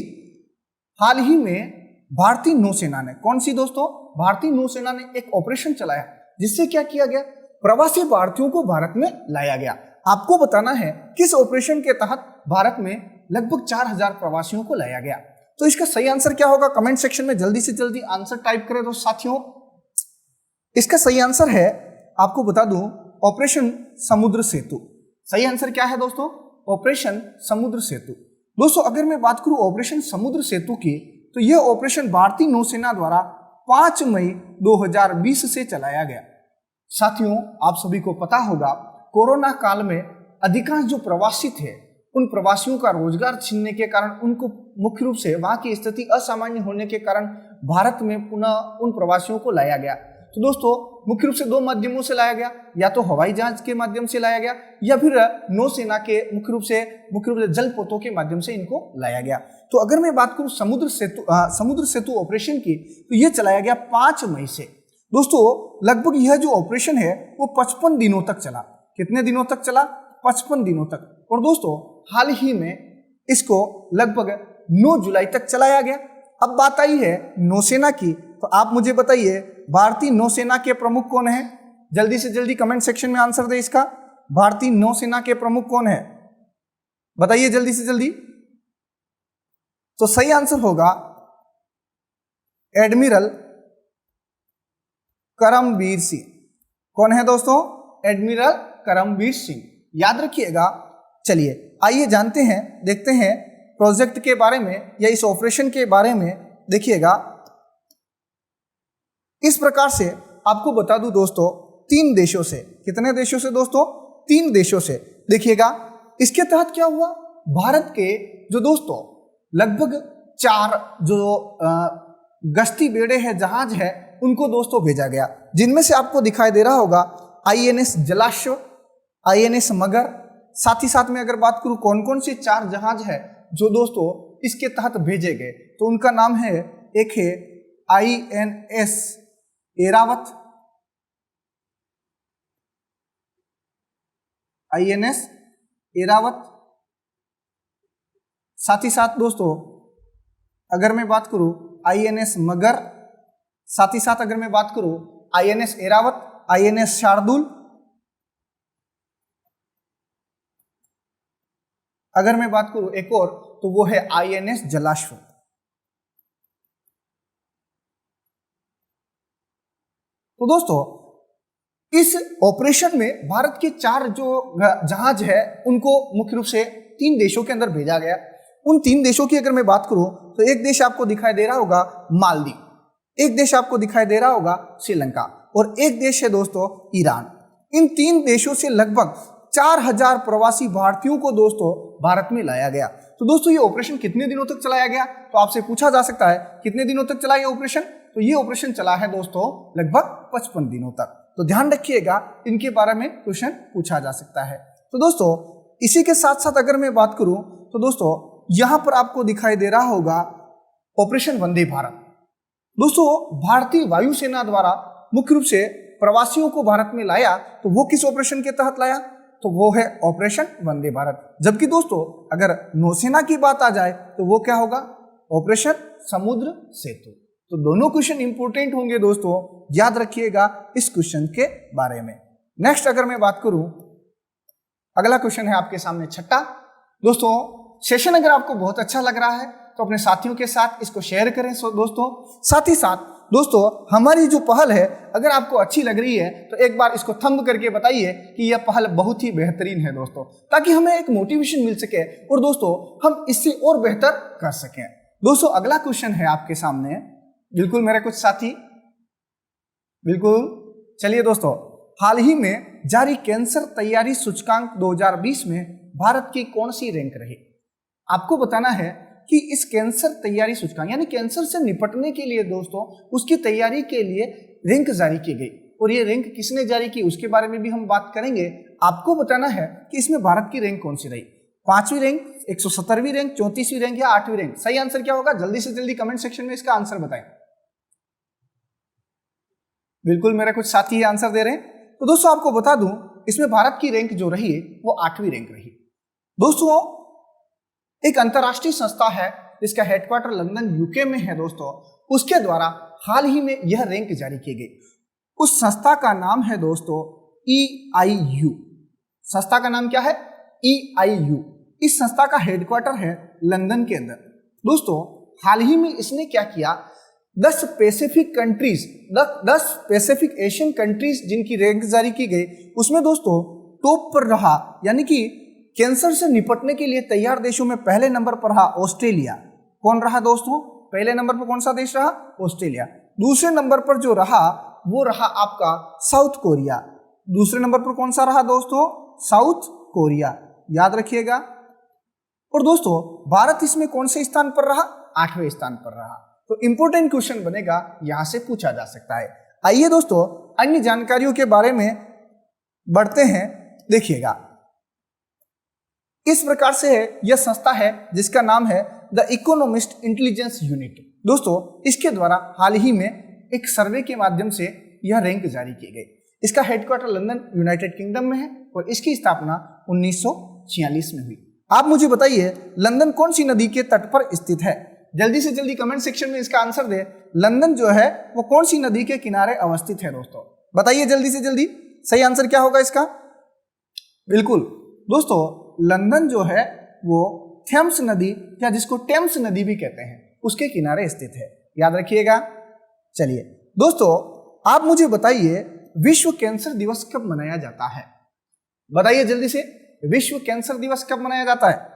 हाल ही में भारतीय नौसेना ने, कौन सी दोस्तों? भारतीय नौसेना ने एक ऑपरेशन चलाया जिससे क्या किया गया? प्रवासी भारतीयों को भारत में लाया गया। आपको बताना है किस ऑपरेशन के तहत भारत में लगभग 4000 प्रवासियों को लाया गया। तो इसका सही आंसर क्या होगा? कमेंट सेक्शन में जल्दी से जल्दी आंसर टाइप करें दोस्त साथियों। इसका सही आंसर है, आपको बता दूं, ऑपरेशन समुद्र सेतु। सही आंसर क्या है दोस्तों? ऑपरेशन समुद्र सेतु। दोस्तों अगर मैं बात करूं ऑपरेशन समुद्र सेतु की तो यह ऑपरेशन भारतीय नौसेना द्वारा 5 मई 2020 से चलाया गया। साथियों आप सभी को पता होगा कोरोना काल में अधिकांश जो प्रवासी थे उन प्रवासियों का रोजगार छीनने के कारण उनको मुख्य रूप से वहां की स्थिति असामान्य होने के कारण भारत में पुनः उन प्रवासियों को लाया गया। तो दोस्तों मुख्य रूप से 2 माध्यमों से लाया गया, या तो हवाई जहाज के माध्यम से लाया गया या फिर नौसेना के मुख्य रूप से जलपोतों के माध्यम से इनको लाया गया। तो अगर मैं बात करूं समुद्र सेतु ऑपरेशन की तो यह चलाया गया 5 मई से। दोस्तों लगभग यह जो ऑपरेशन है वो 55 दिनों तक चला। कितने दिनों तक चला? 55 दिनों तक। और दोस्तों हाल ही में इसको लगभग 9 जुलाई तक चलाया गया। अब बात आई है नौसेना की, तो आप मुझे बताइए भारतीय नौसेना के प्रमुख कौन है? जल्दी से जल्दी कमेंट सेक्शन में आंसर दे इसका। भारतीय नौसेना के प्रमुख कौन है? बताइए जल्दी से जल्दी। तो सही आंसर होगा एडमिरल करमबीर सिंह। कौन है दोस्तों? एडमिरल करमबीर सिंह। याद रखिएगा। चलिए आइए जानते हैं, देखते हैं प्रोजेक्ट के बारे में या इस ऑपरेशन के बारे में। देखिएगा इस प्रकार से आपको बता दूं दोस्तों, 3 देशों से। कितने देशों से दोस्तों? 3 देशों से। देखिएगा इसके तहत क्या हुआ, भारत के जो दोस्तों लगभग 4 जो गश्ती बेड़े हैं, जहाज है, उनको दोस्तों भेजा गया, जिनमें से आपको दिखाई दे रहा होगा INS जलाश्व, INS मगर। साथ ही साथ में अगर बात करूं कौन कौन से 4 जहाज है जो दोस्तों इसके तहत भेजे गए, तो उनका नाम है, एक है INS एरावत, INS एरावत। साथ ही साथ दोस्तों अगर मैं बात करूं INS मगर, साथ ही साथ अगर मैं बात करूं INS एरावत, INS शार्दुल। अगर मैं बात करूं एक और तो वो है INS जलाश्व। तो दोस्तों इस ऑपरेशन में भारत के 4 जो जहाज है उनको मुख्य रूप से 3 देशों के अंदर भेजा गया। उन 3 देशों की अगर मैं बात करूं तो एक देश आपको दिखाई दे रहा होगा मालदीव, एक देश आपको दिखाई दे रहा होगा श्रीलंका, और एक देश है दोस्तों ईरान। इन 3 देशों से लगभग 4000 प्रवासी भारतीयों को दोस्तों भारत में लाया गया। तो दोस्तों ये ऑपरेशन कितने दिनों तक चलाया गया? तो आपसे पूछा जा सकता है कितने दिनों तक चला ये ऑपरेशन? तो ये ऑपरेशन चला है दोस्तों लगभग 55 दिनों तक। तो ध्यान रखिएगा, इनके बारे में क्वेश्चन पूछा जा सकता है। तो दोस्तों इसी के साथ साथ अगर मैं बात करूं तो दोस्तों यहां पर आपको दिखाई दे रहा होगा ऑपरेशन वंदे भारत। दोस्तों भारतीय वायुसेना द्वारा मुख्य रूप से प्रवासियों को भारत में लाया तो वो किस ऑपरेशन के तहत लाया, तो वो है ऑपरेशन वंदे भारत। जबकि दोस्तों अगर नौसेना की बात आ जाए तो वो क्या होगा, ऑपरेशन समुद्र सेतु। तो दोनों क्वेश्चन इंपोर्टेंट होंगे दोस्तों, याद रखिएगा इस क्वेश्चन के बारे में। नेक्स्ट अगर मैं बात करूं, अगला क्वेश्चन है आपके सामने छठा। दोस्तों सेशन अगर आपको बहुत अच्छा लग रहा है तो अपने साथियों के साथ इसको शेयर करें दोस्तों। साथ ही साथ दोस्तों हमारी जो पहल है अगर आपको अच्छी लग रही है तो एक बार इसको थंब करके बताइए कि यह पहल बहुत ही बेहतरीन है दोस्तों, ताकि हमें एक मोटिवेशन मिल सके और दोस्तों हम इससे और बेहतर कर सकें। दोस्तों अगला क्वेश्चन है आपके सामने, बिल्कुल मेरे कुछ साथी, बिल्कुल चलिए दोस्तों, हाल ही में जारी कैंसर तैयारी सूचकांक 2020 में भारत की कौन सी रैंक रही। आपको बताना है कि इस कैंसर तैयारी सूचकांक यानी कैंसर से निपटने के लिए दोस्तों उसकी तैयारी के लिए रैंक जारी की गई, और ये रैंक किसने जारी की उसके बारे में भी हम बात करेंगे। आपको बताना है कि इसमें भारत की रैंक कौन सी रही, 5वीं रैंक, 170वीं रैंक, 34वीं रैंक या 8वीं रैंक। सही आंसर क्या होगा, जल्दी से जल्दी कमेंट सेक्शन में इसका आंसर बताएं। बिल्कुल मेरे कुछ साथी आंसर दे रहे हैं। तो दोस्तों आपको बता दूं इसमें भारत की रैंक जो रही वो 8वीं रैंक रही। दोस्तों एक अंतरराष्ट्रीय संस्था है जिसका हेडक्वार्टर लंदन यूके में है दोस्तों, उसके द्वारा हाल ही में यह रैंक जारी की गई। उस संस्था का नाम है दोस्तों EIU। संस्था का नाम क्या है, EIU। इस संस्था का हेडक्वार्टर है लंदन के अंदर। दोस्तों हाल ही में इसने क्या किया, 10 Pacific countries, 10 Pacific Asian countries जिनकी रैंक जारी की गई उसमें दोस्तों टॉप पर रहा, यानी कि कैंसर से निपटने के लिए तैयार देशों में पहले नंबर पर रहा ऑस्ट्रेलिया। कौन रहा दोस्तों, पहले नंबर पर कौन सा देश रहा, ऑस्ट्रेलिया। दूसरे नंबर पर जो रहा वो रहा आपका साउथ कोरिया। दूसरे नंबर पर कौन सा रहा दोस्तों, साउथ कोरिया, याद रखिएगा। और दोस्तों भारत इसमें कौन से स्थान पर रहा, 8वें स्थान पर रहा। तो इंपॉर्टेंट क्वेश्चन बनेगा, यहां से पूछा जा सकता है। आइए दोस्तों अन्य जानकारियों के बारे में बढ़ते हैं, देखिएगा। इस प्रकार से यह संस्था है जिसका नाम है द इकोनॉमिस्ट इंटेलिजेंस यूनिट। दोस्तों इसके द्वारा हाल ही में एक सर्वे के माध्यम से यह रैंक जारी की गई। इसका हेडक्वार्टर लंदन यूनाइटेड किंगडम में है और इसकी स्थापना 1946 में हुई। आप मुझे बताइए लंदन कौन सी नदी के तट पर स्थित है। जल्दी से जल्दी कमेंट सेक्शन में इसका आंसर दे। लंदन जो है वो कौन सी नदी के किनारे अवस्थित है दोस्तों, बताइए जल्दी से जल्दी। सही आंसर क्या होगा इसका, बिल्कुल दोस्तों लंदन जो है वो थेम्स नदी या जिसको टेम्स नदी भी कहते हैं उसके किनारे स्थित है, याद रखिएगा। चलिए दोस्तों आप मुझे बताइए विश्व कैंसर दिवस कब मनाया जाता है, बताइए जल्दी से, विश्व कैंसर दिवस कब मनाया जाता है।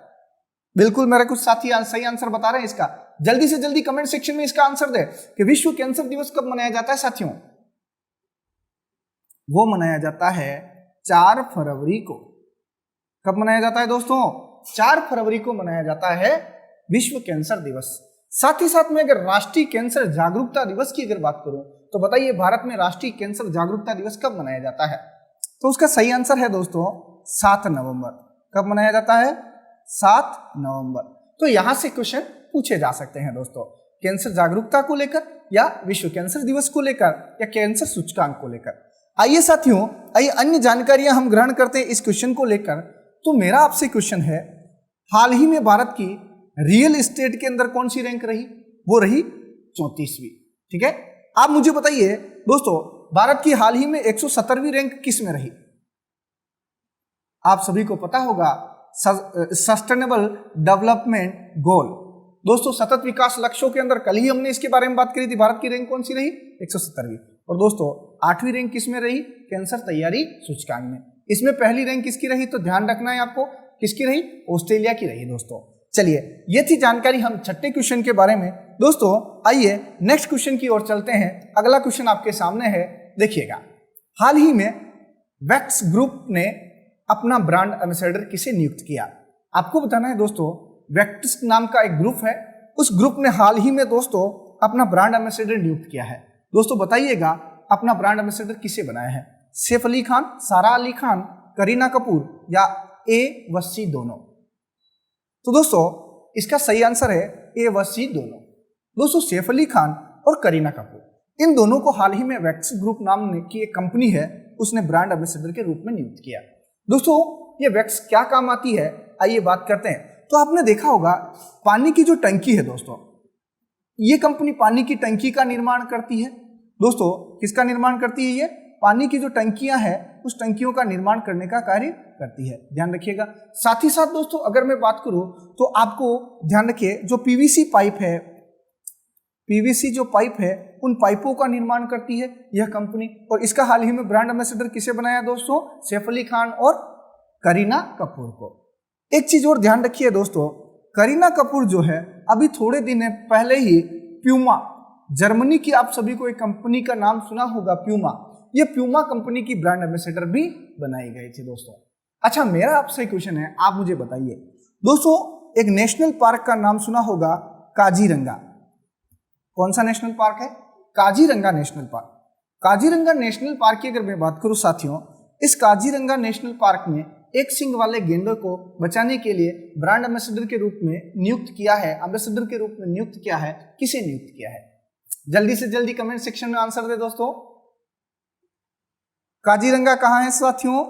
बिल्कुल मेरे कुछ साथी सही आंसर बता रहे हैं इसका, जल्दी से जल्दी कमेंट सेक्शन में इसका आंसर दे कि विश्व कैंसर दिवस कब मनाया जाता है साथियों। वो मनाया जाता है 4 फरवरी को। कब मनाया जाता है दोस्तों, 4 फरवरी को मनाया जाता है विश्व कैंसर दिवस। साथ ही साथ में अगर राष्ट्रीय कैंसर जागरूकता दिवस की अगर बात करूं तो बताइए भारत में राष्ट्रीय कैंसर जागरूकता दिवस कब मनाया जाता है। तो उसका सही आंसर है दोस्तों 7 नवंबर। कब मनाया जाता है, 7 नवंबर। तो यहां से क्वेश्चन पूछे जा सकते हैं दोस्तों, कैंसर जागरूकता को लेकर या विश्व कैंसर दिवस को लेकर या कैंसर सूचकांक को लेकर। आइए साथियों, आइए अन्य जानकारियां हम ग्रहण करते हैं इस क्वेश्चन को लेकर। तो मेरा आपसे क्वेश्चन है, हाल ही में भारत की रियल एस्टेट के अंदर कौन सी रैंक रही, वो रही 34वीं। ठीक है, आप मुझे बताइए दोस्तों भारत की हाल ही में 170वीं रैंक किस में रही। आप सभी को पता होगा सस्टेनेबल डेवलपमेंट गोल। दोस्तों सतत विकास लक्ष्यों के अंदर कल ही हमने इसके बारे में बात करी थी, भारत की रैंक कौन सी रही, 170वीं। और दोस्तों 8वीं रैंक किस में रही, कैंसर तैयारी सूचकांक में। इसमें पहली रैंक किसकी रही, तो ध्यान रखना है आपको, किसकी रही, ऑस्ट्रेलिया की रही दोस्तों। चलिए ये थी जानकारी हम छठे क्वेश्चन के बारे में। दोस्तों आइए नेक्स्ट क्वेश्चन की ओर चलते हैं। अगला क्वेश्चन आपके सामने है, देखिएगा। हाल ही में वैक्स ग्रुप ने अपना ब्रांड एम्बेसडर किसे नियुक्त किया। आपको बताना है दोस्तों, वैक्स नाम का एक ग्रुप है, उस ग्रुप ने हाल ही में दोस्तों अपना ब्रांड एम्बेसडर नियुक्त किया है। दोस्तों बताइएगा अपना ब्रांड एम्बेसडर किसे बनाया है, सैफ अली खान, सारा अली खान, करीना कपूर या ए व सी दोनों। तो दोस्तों इसका सही आंसर है ए व सी दोनों। दोस्तों सैफ अली खान और करीना कपूर, इन दोनों को हाल ही में वैक्स ग्रुप नाम की एक कंपनी है उसने ब्रांड एम्बेसडर के रूप में नियुक्त किया। दोस्तों ये वैक्स क्या काम आती है, आइए बात करते हैं। तो आपने देखा होगा पानी की जो टंकी है दोस्तों, ये कंपनी पानी की टंकी का निर्माण करती है। दोस्तों किसका निर्माण करती है? ये पानी की जो टंकियां हैं उस टंकियों का निर्माण करने का कार्य करती है, ध्यान रखिएगा। साथ ही साथ दोस्तों अगर मैं बात करूं तो आपको ध्यान रखिए जो पीवीसी पाइप है, पीवीसी जो पाइप है उन पाइपों का निर्माण करती है यह कंपनी। और इसका हाल ही में ब्रांड एम्बेसडर किसे बनाया दोस्तों? सैफ अली खान और करीना कपूर को। एक चीज और ध्यान रखिए दोस्तों, करीना कपूर जो है अभी थोड़े दिन पहले ही प्यूमा, जर्मनी की आप सभी को एक कंपनी का नाम सुना होगा प्यूमा, ये प्यूमा कंपनी की ब्रांड एम्बेसडर भी बनाई गई थी दोस्तों। अच्छा मेरा आपसे क्वेश्चन है, आप मुझे बताइए दोस्तों एक नेशनल पार्क का नाम सुना होगा काजीरंगा। कौन सा नेशनल पार्क है? Kaziranga national park. Kaziranga national park की अगर मैं बात करूं साथियों, इस काजीरंगा नेशनल पार्क में एक सिंग वाले गेंडों को बचाने के लिए ब्रांड एम्बेसडर के रूप में नियुक्त किया है, एम्बेसडर के रूप में नियुक्त किया है। किसे नियुक्त किया है? जल्दी से जल्दी कमेंट सेक्शन में आंसर दे दोस्तों। काजीरंगा कहाँ है साथियों?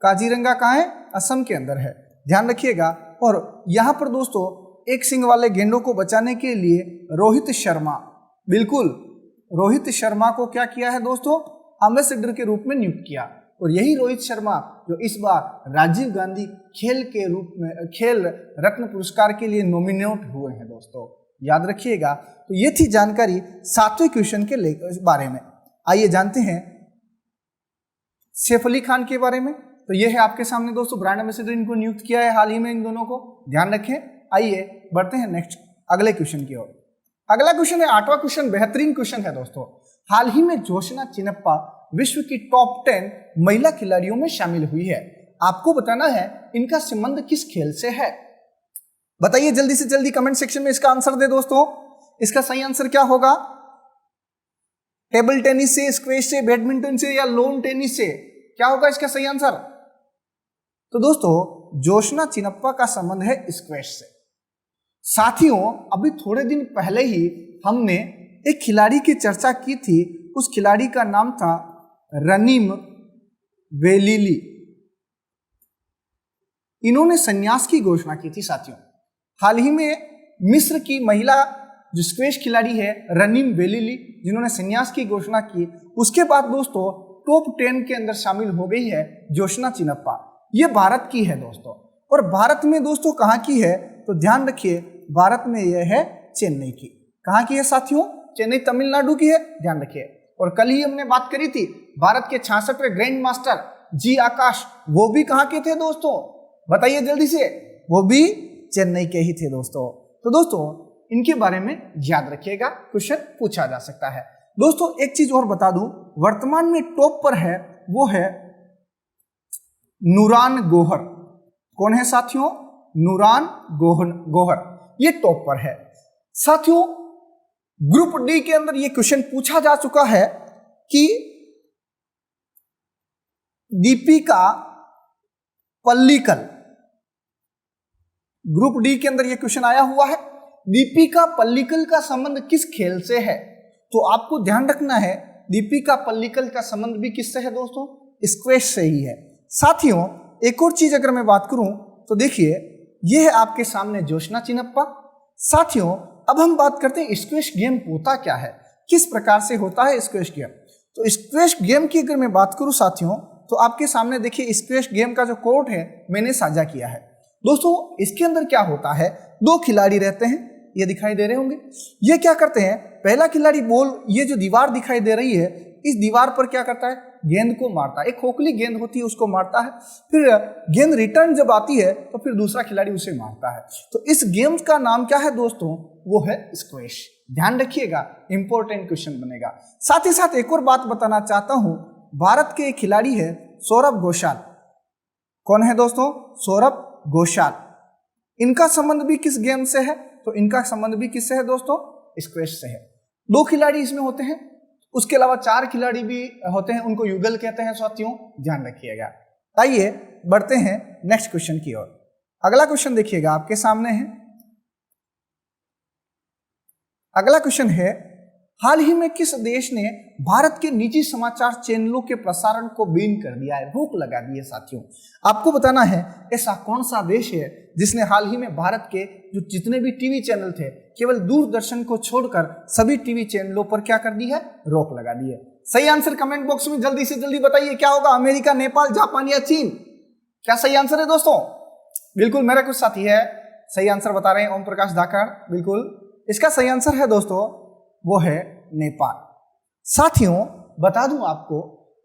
काजीरंगा कहाँ है? असम के अंदर है, ध्यान रखिएगा। और यहां पर दोस्तों एक सिंग वाले गेंडों को बचाने के लिए रोहित शर्मा, बिल्कुल रोहित शर्मा को क्या किया है दोस्तों? एम्बेसडर के रूप में नियुक्त किया। और यही रोहित शर्मा जो इस बार राजीव गांधी खेल के रूप में खेल रत्न पुरस्कार के लिए नॉमिनेट हुए हैं दोस्तों, याद रखिएगा। तो ये थी जानकारी 7वें क्वेश्चन के बारे में। आइए जानते हैं सैफ अली खान के बारे में। तो ये है आपके सामने दोस्तों ब्रांड एम्बेसडर, इनको नियुक्त किया है हाल ही में इन दोनों को, ध्यान रखें। आइए बढ़ते हैं नेक्स्ट अगले क्वेश्चन की ओर। अगला क्वेश्चन है 8वां क्वेश्चन, बेहतरीन क्वेश्चन है दोस्तों। हाल ही में जोशना चिनप्पा विश्व की टॉप 10 महिला खिलाड़ियों में शामिल हुई है। आपको बताना है इनका संबंध किस खेल से है। बताइए जल्दी से जल्दी कमेंट सेक्शन में इसका आंसर दे दोस्तों। इसका सही आंसर क्या होगा? टेबल टेनिस से, स्क्वैश से, बैडमिंटन से या लॉन टेनिस से? क्या होगा इसका सही आंसर? तो दोस्तों जोशना चिनप्पा का संबंध है स्क्वैश से। साथियों अभी थोड़े दिन पहले ही हमने एक खिलाड़ी की चर्चा की थी, उस खिलाड़ी का नाम था रनीम वेलिली। इन्होंने संन्यास की घोषणा की थी साथियों। हाल ही में मिस्र की महिला जो स्क्वैश खिलाड़ी है रनीम वेलिली, जिन्होंने संन्यास की घोषणा की, उसके बाद दोस्तों टॉप 10 के अंदर शामिल हो गई है जोशना चिनप्पा। ये भारत की है दोस्तों। और भारत में दोस्तों कहाँ की है? तो ध्यान रखिए भारत में यह है चेन्नई की। कहाँ की है साथियों? चेन्नई तमिलनाडु की है, ध्यान रखिए। और कल ही हमने बात करी थी भारत के 66वें ग्रैंड मास्टर जी आकाश, वो भी कहाँ के थे दोस्तों? बताइए जल्दी से। वो भी चेन्नई के ही थे दोस्तों। तो दोस्तों इनके बारे में याद रखिएगा, क्वेश्चन पूछा जा सकता है। दोस्तों एक चीज और बता दूं, वर्तमान में टॉप पर है वो है नूरान गोहर। कौन है साथियों? नूरान गोहर, ये टॉप पर है साथियों। ग्रुप डी के अंदर ये क्वेश्चन पूछा जा चुका है कि दीपिका पल्लिकल, ग्रुप डी के अंदर ये क्वेश्चन आया हुआ है, दीपिका पल्लिकल का संबंध किस खेल से है? तो आपको ध्यान रखना है दीपिका पल्लिकल का संबंध भी किससे है दोस्तों? स्क्वैश से ही है। साथियों एक और चीज अगर मैं बात करूं तो देखिए ये है आपके सामने जोशना चिनप्पा। साथियों अब हम बात करते हैं स्क्वैश गेम होता क्या है, किस प्रकार से होता है स्क्वैश गेम। तो स्क्वैश गेम की अगर मैं बात करूं साथियों तो आपके सामने देखिए स्क्वैश गेम का जो कोड है मैंने साझा किया है दोस्तों। इसके अंदर क्या होता है, 2 खिलाड़ी रहते हैं, ये दिखाई दे रहे होंगे। ये क्या करते हैं, पहला खिलाड़ी बॉल, ये जो दीवार दिखाई दे रही है इस दीवार पर क्या करता है, गेंद को मारता है। एक खोखली गेंद होती है उसको मारता है, फिर गेंद रिटर्न जब आती है तो फिर दूसरा खिलाड़ी उसे मारता है। तो इस गेम का नाम क्या है दोस्तों? वो है स्क्वैश। ध्यान रखिएगा, इंपॉर्टेंट क्वेश्चन बनेगा। साथ ही साथ एक और बात बताना चाहता हूं, भारत के एक खिलाड़ी है सौरभ घोषाल। कौन है दोस्तों? सौरभ घोषाल। इनका संबंध भी किस गेम से है? तो इनका संबंध भी किससे है दोस्तों? स्क्वैश से है। 2 खिलाड़ी इसमें होते हैं, उसके अलावा 4 खिलाड़ी भी होते हैं, उनको युगल कहते हैं साथियों, ध्यान रखिएगा। आइए बढ़ते हैं नेक्स्ट क्वेश्चन की ओर। अगला क्वेश्चन देखिएगा आपके सामने है। अगला क्वेश्चन है हाल ही में किस देश ने भारत के निजी समाचार चैनलों के प्रसारण को बैन कर दिया है, रोक लगा दी है साथियों? आपको बताना है ऐसा कौन सा देश है जिसने हाल ही में भारत के जो जितने भी टीवी चैनल थे, केवल दूरदर्शन को छोड़कर सभी टीवी चैनलों पर क्या कर दी है, रोक लगा दी है। सही आंसर कमेंट बॉक्स में जल्दी से जल्दी बताइए, क्या होगा? अमेरिका, नेपाल, जापान या चीन? क्या सही आंसर है दोस्तों? बिल्कुल मेरे कुछ साथी है सही आंसर बता रहे हैं, ओम प्रकाश धाकड़। बिल्कुल इसका सही आंसर है दोस्तों, वो है नेपाल। साथियों बता दूं आपको,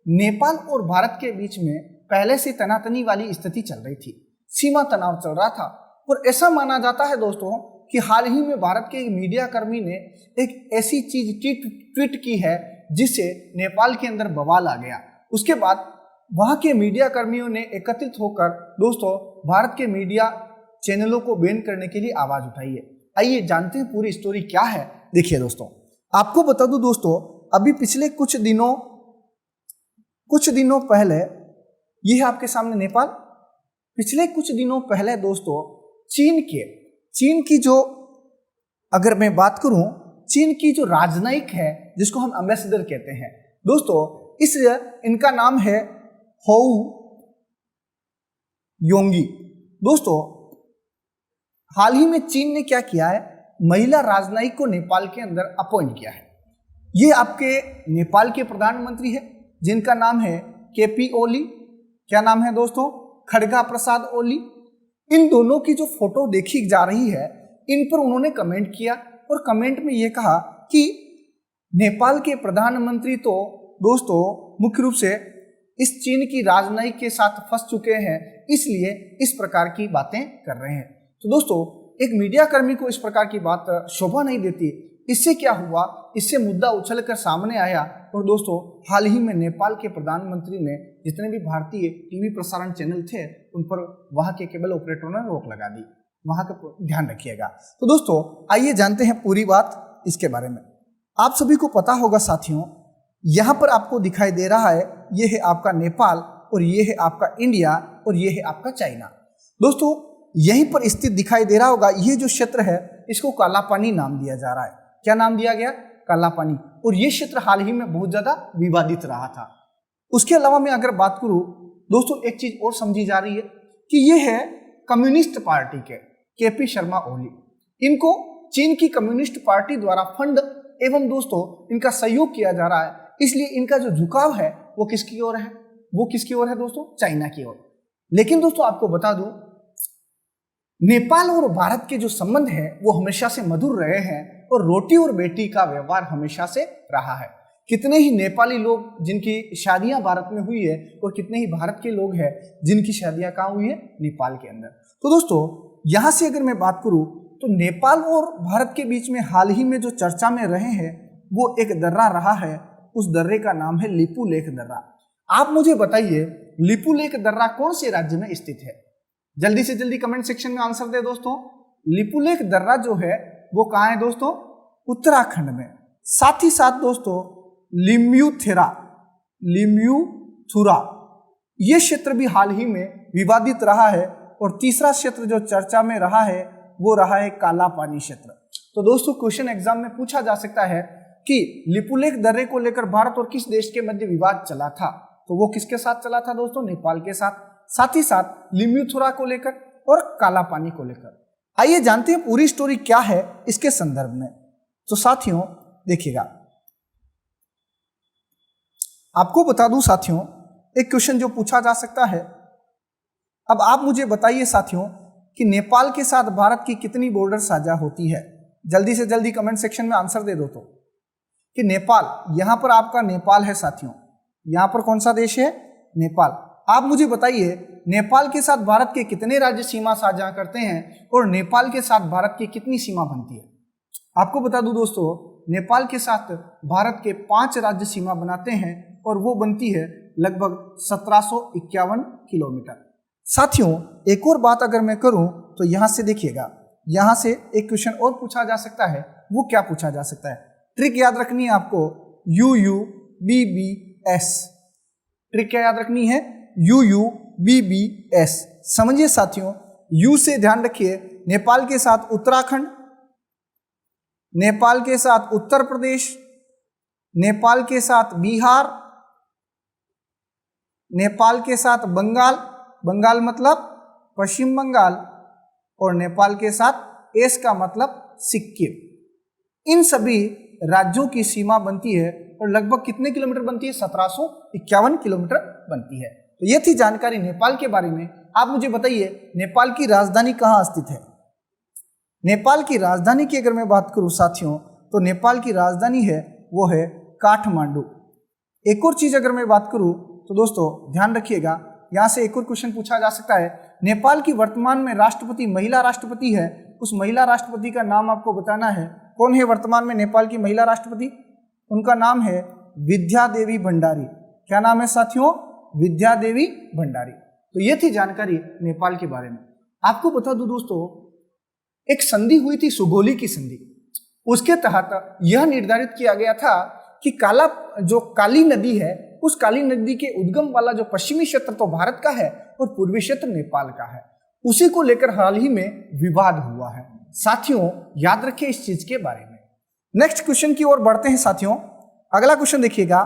नेपाल और भारत के बीच में पहले से तनातनी वाली स्थिति चल रही थी, सीमा तनाव चल रहा था। और ऐसा माना जाता है दोस्तों कि हाल ही में भारत के एक मीडिया कर्मी ने एक ऐसी चीज ट्वीट की है जिससे नेपाल के अंदर बवाल आ गया। उसके बाद वहां के मीडिया कर्मियों ने एकत्रित होकर दोस्तों भारत के मीडिया चैनलों को बैन करने के लिए आवाज उठाई है। आइए जानते हैं पूरी स्टोरी क्या है। देखिए दोस्तों, आपको बता दूं दोस्तों, अभी पिछले कुछ दिनों पहले, ये है आपके सामने नेपाल। पिछले कुछ दिनों पहले दोस्तों चीन की जो अगर मैं बात करूं, चीन की जो राजनयिक है जिसको हम एम्बेसडर कहते हैं दोस्तों, इनका नाम है होऊ योंगी। दोस्तों हाल ही में चीन ने क्या किया है, महिला राजनयिक को नेपाल के अंदर अपॉइंट किया है। ये आपके नेपाल के प्रधानमंत्री है जिनका नाम है केपी ओली। क्या नाम है दोस्तों? खड़गा प्रसाद ओली। इन दोनों की जो फोटो देखी जा रही है, इन पर उन्होंने कमेंट किया और कमेंट में ये कहा कि नेपाल के प्रधानमंत्री तो दोस्तों मुख्य रूप से इस चीन की राजनयिक के साथ फंस चुके हैं, इसलिए इस प्रकार की बातें कर रहे हैं। तो दोस्तों एक मीडिया कर्मी को इस प्रकार की बात शोभा नहीं देती। इससे क्या हुआ, इससे मुद्दा उछलकर सामने आया और दोस्तों हाल ही में नेपाल के प्रधानमंत्री ने जितने भी भारतीय टीवी प्रसारण चैनल थे उन पर वहां के केबल ऑपरेटरों ने रोक लगा दी। वहां का ध्यान रखिएगा। तो दोस्तों आइए जानते हैं पूरी बात इसके बारे में। आप सभी को पता होगा साथियों, यहाँ पर आपको दिखाई दे रहा है, ये है आपका नेपाल और ये है आपका इंडिया और ये है आपका चाइना। दोस्तों यहीं पर स्थित दिखाई दे रहा होगा, ये जो क्षेत्र है इसको काला पानी नाम दिया जा रहा है। क्या नाम दिया गया? काला पानी। और ये क्षेत्र हाल ही में बहुत ज्यादा विवादित रहा था। उसके अलावा मैं अगर बात करूं दोस्तों, एक चीज और समझी जा रही है कि ये है कम्युनिस्ट पार्टी के केपी शर्मा ओली। इनको चीन की कम्युनिस्ट पार्टी द्वारा फंड एवं दोस्तों इनका सहयोग किया जा रहा है, इसलिए इनका जो झुकाव है वो किसकी ओर है? वो किसकी ओर है दोस्तों? चाइना की ओर। लेकिन दोस्तों आपको बता दूं, नेपाल और भारत के जो संबंध है वो हमेशा से मधुर रहे हैं और रोटी और बेटी का व्यवहार हमेशा से रहा है। कितने ही नेपाली लोग जिनकी शादियां भारत में हुई है और कितने ही भारत के लोग हैं जिनकी शादियां कहाँ हुई है? नेपाल के अंदर। तो दोस्तों यहां से अगर मैं बात करूं तो नेपाल और भारत के बीच में हाल ही में जो चर्चा में रहे हैं वो एक दर्रा रहा है। उस दर्रे का नाम है लिपुलेख दर्रा। आप मुझे बताइए लिपुलेख दर्रा कौन से राज्य में स्थित है? जल्दी से जल्दी कमेंट सेक्शन में आंसर दे दोस्तों। लिपुलेख दर्रा जो है वो कहाँ है दोस्तों? उत्तराखंड में। साथ ही साथ दोस्तों लिम्बूथुरा ये क्षेत्र भी हाल ही में विवादित रहा है। और तीसरा क्षेत्र जो चर्चा में रहा है वो रहा है काला पानी क्षेत्र। तो दोस्तों क्वेश्चन एग्जाम में पूछा जा सकता है कि लिपुलेख दर्रे को लेकर भारत और किस देश के मध्य विवाद चला था? तो वो किसके साथ चला था दोस्तों? नेपाल के साथ। साथ ही साथ लिम्बूथुरा को लेकर और काला पानी को लेकर। आइए जानते हैं पूरी स्टोरी क्या है इसके संदर्भ में। तो साथियों देखिएगा, आपको बता दूं साथियों, एक क्वेश्चन जो पूछा जा सकता है। अब आप मुझे बताइए साथियों कि नेपाल के साथ भारत की कितनी बॉर्डर साझा होती है? जल्दी से जल्दी कमेंट सेक्शन में आंसर दे दो। तो कि नेपाल, यहां पर आपका नेपाल है साथियों। यहां पर कौन सा देश है? नेपाल। आप मुझे बताइए नेपाल के साथ भारत के कितने राज्य सीमा साझा करते हैं और नेपाल के साथ भारत की कितनी सीमा बनती है? आपको बता दूं दोस्तों, नेपाल के साथ भारत के 5 राज्य सीमा बनाते हैं और वो बनती है लगभग 1751 किलोमीटर। साथियों एक और बात अगर मैं करूं तो यहां से देखिएगा, यहां से एक क्वेश्चन और पूछा जा सकता है। वो क्या पूछा जा सकता है? ट्रिक याद रखनी है आपको, UUBBS। ट्रिक क्या याद रखनी है? UUBBS। समझिए साथियों, यू से ध्यान रखिए नेपाल के साथ उत्तराखंड, नेपाल के साथ उत्तर प्रदेश नेपाल के साथ बिहार, नेपाल के साथ बंगाल, बंगाल मतलब पश्चिम बंगाल, और नेपाल के साथ एस का मतलब सिक्किम। इन सभी राज्यों की सीमा बनती है और लगभग कितने किलोमीटर बनती है? 1751 किलोमीटर बनती है। तो ये थी जानकारी नेपाल के बारे में। आप मुझे बताइए नेपाल की राजधानी कहाँ स्थित है? नेपाल की राजधानी की अगर मैं बात करूं साथियों, तो नेपाल की राजधानी है वो है काठमांडू। एक और चीज अगर मैं बात करूं तो दोस्तों ध्यान रखिएगा, यहां से एक और क्वेश्चन पूछा जा सकता है। नेपाल की वर्तमान में राष्ट्रपति महिला राष्ट्रपति है, उस महिला राष्ट्रपति का नाम आपको बताना है। कौन है वर्तमान में नेपाल की महिला राष्ट्रपति? उनका नाम है विद्या देवी भंडारी। क्या नाम है साथियों? विद्या देवी भंडारी। तो ये थी जानकारी नेपाल के बारे में। आपको बता दूं दोस्तों, एक संधि हुई थी, सुगोली की संधि। उसके तहत यह निर्धारित किया गया था कि काली नदी है, उस काली नदी के उद्गम वाला जो पश्चिमी क्षेत्र तो भारत का है और पूर्वी क्षेत्र नेपाल का है, उसी को लेकर हाल ही में विवाद हुआ है। साथियों याद रखें इस चीज के बारे में। नेक्स्ट क्वेश्चन की ओर बढ़ते हैं साथियों। अगला क्वेश्चन देखिएगा।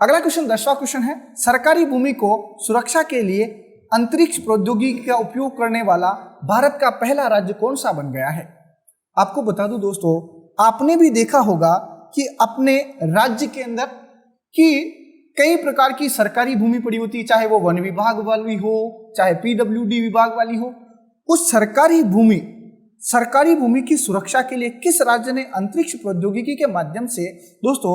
अगला क्वेश्चन 10वां क्वेश्चन है, सरकारी भूमि को सुरक्षा के लिए अंतरिक्ष प्रौद्योगिकी का उपयोग करने वाला भारत का पहला राज्य कौन सा बन गया है? आपको बता दूं दोस्तों, आपने भी देखा होगा कि अपने राज्य के अंदर कि कई प्रकार की सरकारी भूमि पड़ी होती है, चाहे वो वन विभाग वाली हो, चाहे पीडब्ल्यूडी विभाग वाली हो। उस सरकारी भूमि की सुरक्षा के लिए किस राज्य ने अंतरिक्ष प्रौद्योगिकी के माध्यम से दोस्तों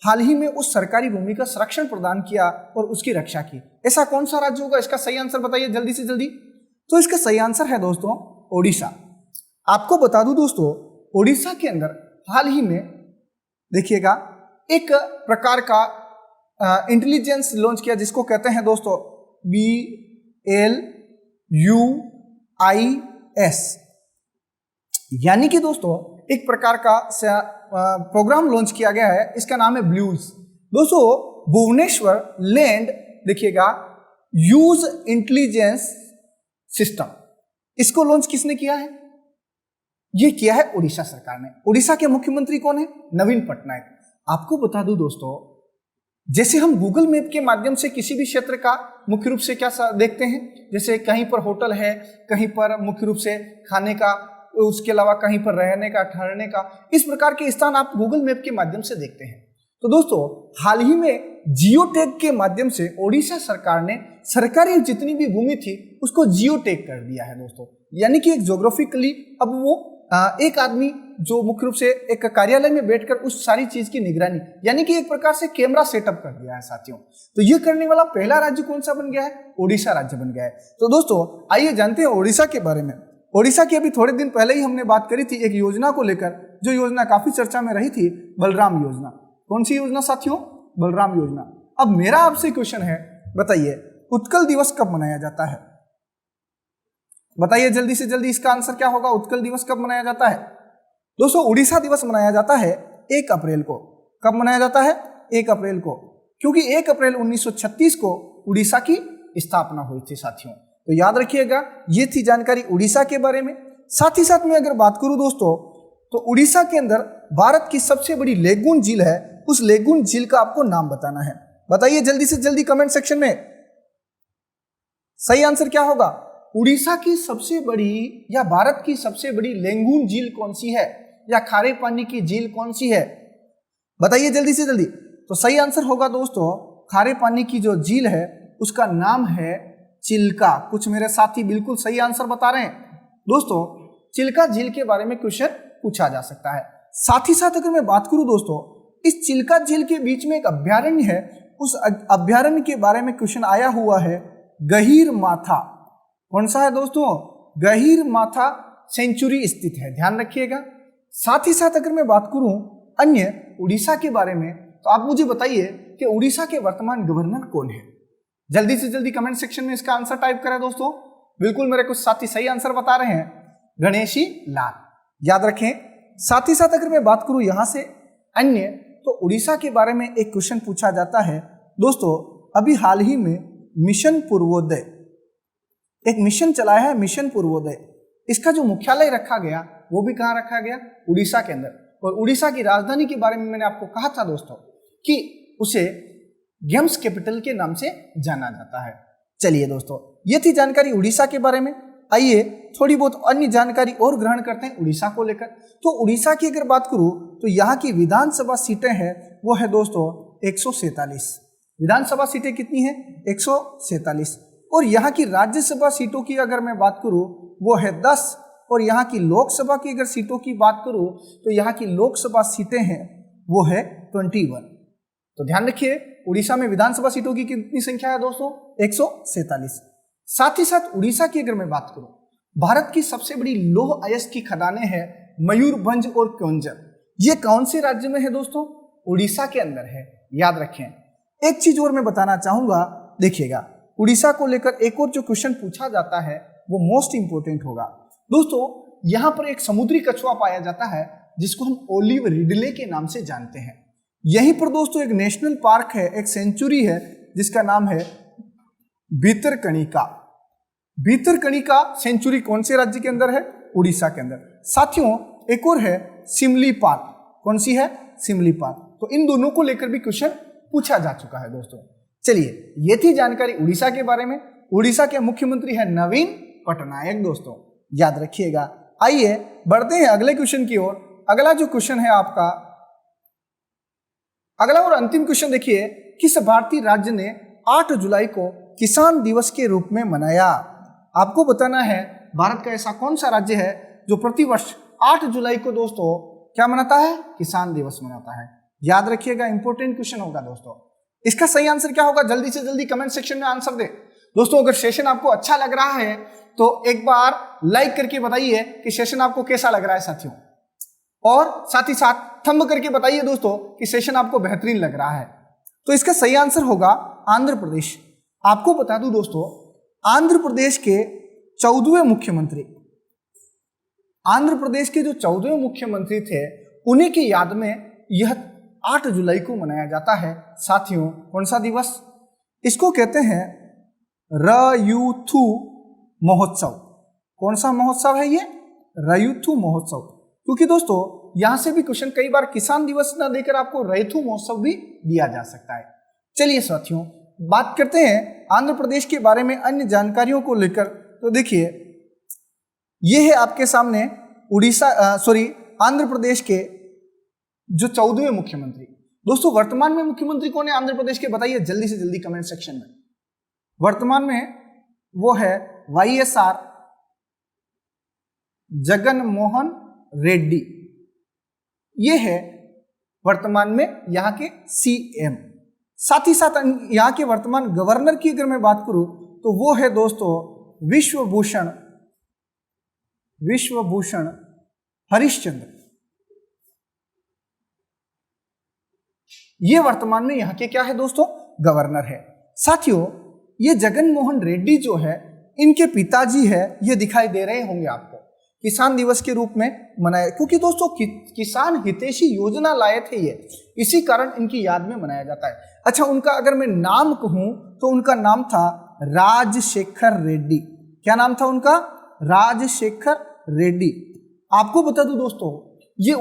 हाल ही में उस सरकारी भूमि का संरक्षण प्रदान किया और उसकी रक्षा की? ऐसा कौन सा राज्य होगा? इसका सही आंसर बताइए जल्दी से जल्दी। तो इसका सही आंसर है दोस्तों ओडिशा। आपको बता दूं दोस्तों, ओडिशा के अंदर हाल ही में देखिएगा एक प्रकार का इंटेलिजेंस लॉन्च किया, जिसको कहते हैं दोस्तों BLUIS, यानी कि दोस्तों एक प्रकार का प्रोग्राम लॉन्च किया गया है। इसका नाम है ब्लूज। दोस्तों भुवनेश्वर लैंड देखिएगा यूज इंटेलिजेंस सिस्टम, इसको लॉन्च किसने किया है? ये किया है ओडिशा सरकार ने। ओडिशा के मुख्यमंत्री कौन है? नवीन पटनायक। आपको बता दूं दोस्तों, जैसे हम गूगल मैप के माध्यम से किसी भी क्षेत्र का मुख्य रूप से क्या देखते हैं, जैसे कहीं पर होटल है, कहीं पर मुख्य रूप से खाने का, उसके अलावा कहीं पर रहने का, ठहरने का, इस प्रकार के स्थान आप गूगल मैप के माध्यम से देखते हैं। तो दोस्तों हाल ही में जियो टैग के माध्यम से ओडिशा सरकार ने सरकारी जितनी भी भूमि थी उसको जियो टैग कर दिया है दोस्तों, यानी कि एक ज्योग्राफिकली अब वो एक आदमी जो मुख्य रूप से एक कार्यालय में बैठकर उस सारी चीज की निगरानी, यानी कि एक प्रकार से कैमरा सेटअप कर दिया है साथियों। तो ये करने वाला पहला राज्य कौन सा बन गया है? ओडिशा राज्य बन गया है। तो दोस्तों आइए जानते हैं ओडिशा के बारे में। ओडिशा की अभी थोड़े दिन पहले ही हमने बात करी थी एक योजना को लेकर, जो योजना काफी चर्चा में रही थी, बलराम योजना। कौन सी योजना साथियों? बलराम योजना। अब मेरा आपसे क्वेश्चन है, बताइए उत्कल दिवस कब मनाया जाता है? बताइए जल्दी से जल्दी, इसका आंसर क्या होगा? उत्कल दिवस कब मनाया जाता है? दोस्तों उड़ीसा दिवस मनाया जाता है 1 अप्रैल को। कब मनाया जाता है? 1 अप्रैल को, क्योंकि 1 अप्रैल 1936 को उड़ीसा की स्थापना हुई थी साथियों। तो याद रखिएगा, ये थी जानकारी उड़ीसा के बारे में। साथ ही साथ में अगर बात करूं दोस्तों, तो उड़ीसा के अंदर भारत की सबसे बड़ी लेगून झील है, उस लेगून झील का आपको नाम बताना है। बताइए जल्दी से जल्दी कमेंट सेक्शन में, सही आंसर क्या होगा? उड़ीसा की सबसे बड़ी या भारत की सबसे बड़ी लेगून झील कौन सी है, या खारे पानी की झील कौन सी है? बताइए जल्दी से जल्दी। तो सही आंसर होगा दोस्तों खारे पानी की जो झील है उसका नाम है चिल्का। कुछ मेरे साथी बिल्कुल सही आंसर बता रहे हैं। दोस्तों चिल्का झील के बारे में क्वेश्चन पूछा जा सकता है। साथ ही साथ अगर मैं बात करूं दोस्तों, इस चिल्का झील के बीच में एक अभ्यारण्य है, उस अभ्यारण्य के बारे में क्वेश्चन आया हुआ है गहीर माथा। कौन सा है दोस्तों? गहीर माथा सेंचुरी स्थित है, ध्यान रखिएगा। साथ ही साथ अगर मैं बात करूं अन्य उड़ीसा के बारे में, तो आप मुझे बताइए कि उड़ीसा के वर्तमान गवर्नर कौन है? जल्दी से जल्दी कमेंट सेक्शन में इसका आंसर टाइप करें दोस्तों। बिल्कुल मेरे कुछ साथी सही आंसर बता रहे हैं, गणेशी लाल, याद रखें। साथ ही साथ अगर मैं बात करूं यहां से अन्य, तो उड़ीसा के बारे में एक क्वेश्चन पूछा जाता है दोस्तों। अभी हाल ही में मिशन पूर्वोदय, एक मिशन चलाया है, मिशन पूर्वोदय। इसका जो मुख्यालय रखा गया वो भी कहाँ रखा गया? उड़ीसा के अंदर। और उड़ीसा की राजधानी के बारे में मैंने आपको कहा था दोस्तों कि उसे गेम्स कैपिटल के नाम से जाना जाता है। चलिए दोस्तों, ये थी जानकारी उड़ीसा के बारे में। आइए थोड़ी बहुत अन्य जानकारी और ग्रहण करते हैं उड़ीसा को लेकर। तो उड़ीसा की अगर बात करूं तो यहाँ की विधानसभा सीटें हैं वो है दोस्तों 147। विधानसभा सीटें कितनी है? 147। और यहाँ की राज्यसभा सीटों की अगर मैं बात करूं वो है 10। और यहाँ की लोकसभा की अगर सीटों की बात करूं तो यहाँ की लोकसभा सीटें हैं वो है 21। तो ध्यान रखिए, उड़ीसा में विधानसभा सीटों की कितनी संख्या है दोस्तों? 147। साथ ही साथ उड़ीसा की अगर मैं बात करूं, भारत की सबसे बड़ी लौह अयस्क की खदानें हैं मयूरभंज और क्योंझर। ये कौन से राज्य में है दोस्तों? उड़ीसा के अंदर है, याद रखें। एक चीज और मैं बताना चाहूंगा, देखिएगा उड़ीसा को लेकर एक और जो क्वेश्चन पूछा जाता है वो मोस्ट इंपोर्टेंट होगा दोस्तों। यहाँ पर एक समुद्री कछुआ पाया जाता है जिसको हम ओलिव रिडले के नाम से जानते हैं। यहीं पर दोस्तों एक नेशनल पार्क है, एक सेंचुरी है जिसका नाम है भितरकणिका। भितरकणिका सेंचुरी कौन से राज्य के अंदर है? उड़ीसा के अंदर। साथियों एक और है सिमलीपाल। कौन सी है? सिमलीपाल। तो इन दोनों को लेकर भी क्वेश्चन पूछा जा चुका है दोस्तों। चलिए, ये थी जानकारी उड़ीसा के बारे में। उड़ीसा के मुख्यमंत्री है नवीन पटनायक दोस्तों, याद रखिएगा। आइए बढ़ते हैं अगले क्वेश्चन की ओर। अगला जो क्वेश्चन है आपका, अगला और अंतिम क्वेश्चन देखिए, किस भारतीय राज्य ने 8 जुलाई को किसान दिवस के रूप में मनाया? आपको बताना है भारत का ऐसा कौन सा राज्य है जो प्रतिवर्ष 8 जुलाई को दोस्तों क्या मनाता है? किसान दिवस मनाता है। याद रखिएगा, इंपॉर्टेंट क्वेश्चन होगा दोस्तों। इसका सही आंसर क्या होगा? जल्दी से जल्दी कमेंट सेक्शन में आंसर दे दोस्तों। अगर सेशन आपको अच्छा लग रहा है तो एक बार लाइक करके बताइए कि सेशन आपको कैसा लग रहा है साथियों, और साथ ही साथ थंब करके बताइए दोस्तों कि सेशन आपको बेहतरीन लग रहा है। तो इसका सही आंसर होगा आंध्र प्रदेश। आपको बता दूं दोस्तों, आंध्र प्रदेश के 14वें मुख्यमंत्री, आंध्र प्रदेश के जो 14वें मुख्यमंत्री थे उन्हीं की याद में यह 8 जुलाई को मनाया जाता है साथियों। कौन सा दिवस? इसको कहते हैं रयूथु महोत्सव। कौन सा महोत्सव है ये? रयूथु महोत्सव। क्योंकि दोस्तों यहां से भी क्वेश्चन कई बार किसान दिवस ना देकर आपको रयूथु महोत्सव भी दिया जा सकता है। चलिए साथियों, बात करते हैं आंध्र प्रदेश के बारे में अन्य जानकारियों को लेकर। तो देखिए, ये है आपके सामने आंध्र प्रदेश के जो 14वें मुख्यमंत्री। दोस्तों वर्तमान में मुख्यमंत्री कौन है आंध्र प्रदेश के? बताइए जल्दी से जल्दी कमेंट सेक्शन में। वर्तमान में वो है YSR जगन मोहन रेड्डी। ये है वर्तमान में यहाँ के CM। साथ ही साथ यहाँ के वर्तमान गवर्नर की अगर मैं बात करूं तो वो है दोस्तों विश्वभूषण हरिश्चंद्र। ये वर्तमान में यहाँ के क्या है दोस्तों? गवर्नर है। साथियों ये जगन मोहन रेड्डी जो है, इनके पिताजी है, ये दिखाई दे रहे होंगे आपको। किसान दिवस के रूप में मनाया, क्योंकि दोस्तों किसान हितैषी योजना लाए थे ये, इसी कारण इनकी याद में मनाया जाता है। अच्छा, उनका अगर मैं नाम कहूं तो उनका नाम था राजशेखर रेड्डी। क्या नाम था उनका? राजशेखर रेड्डी। आपको बता दूं दोस्तों, ये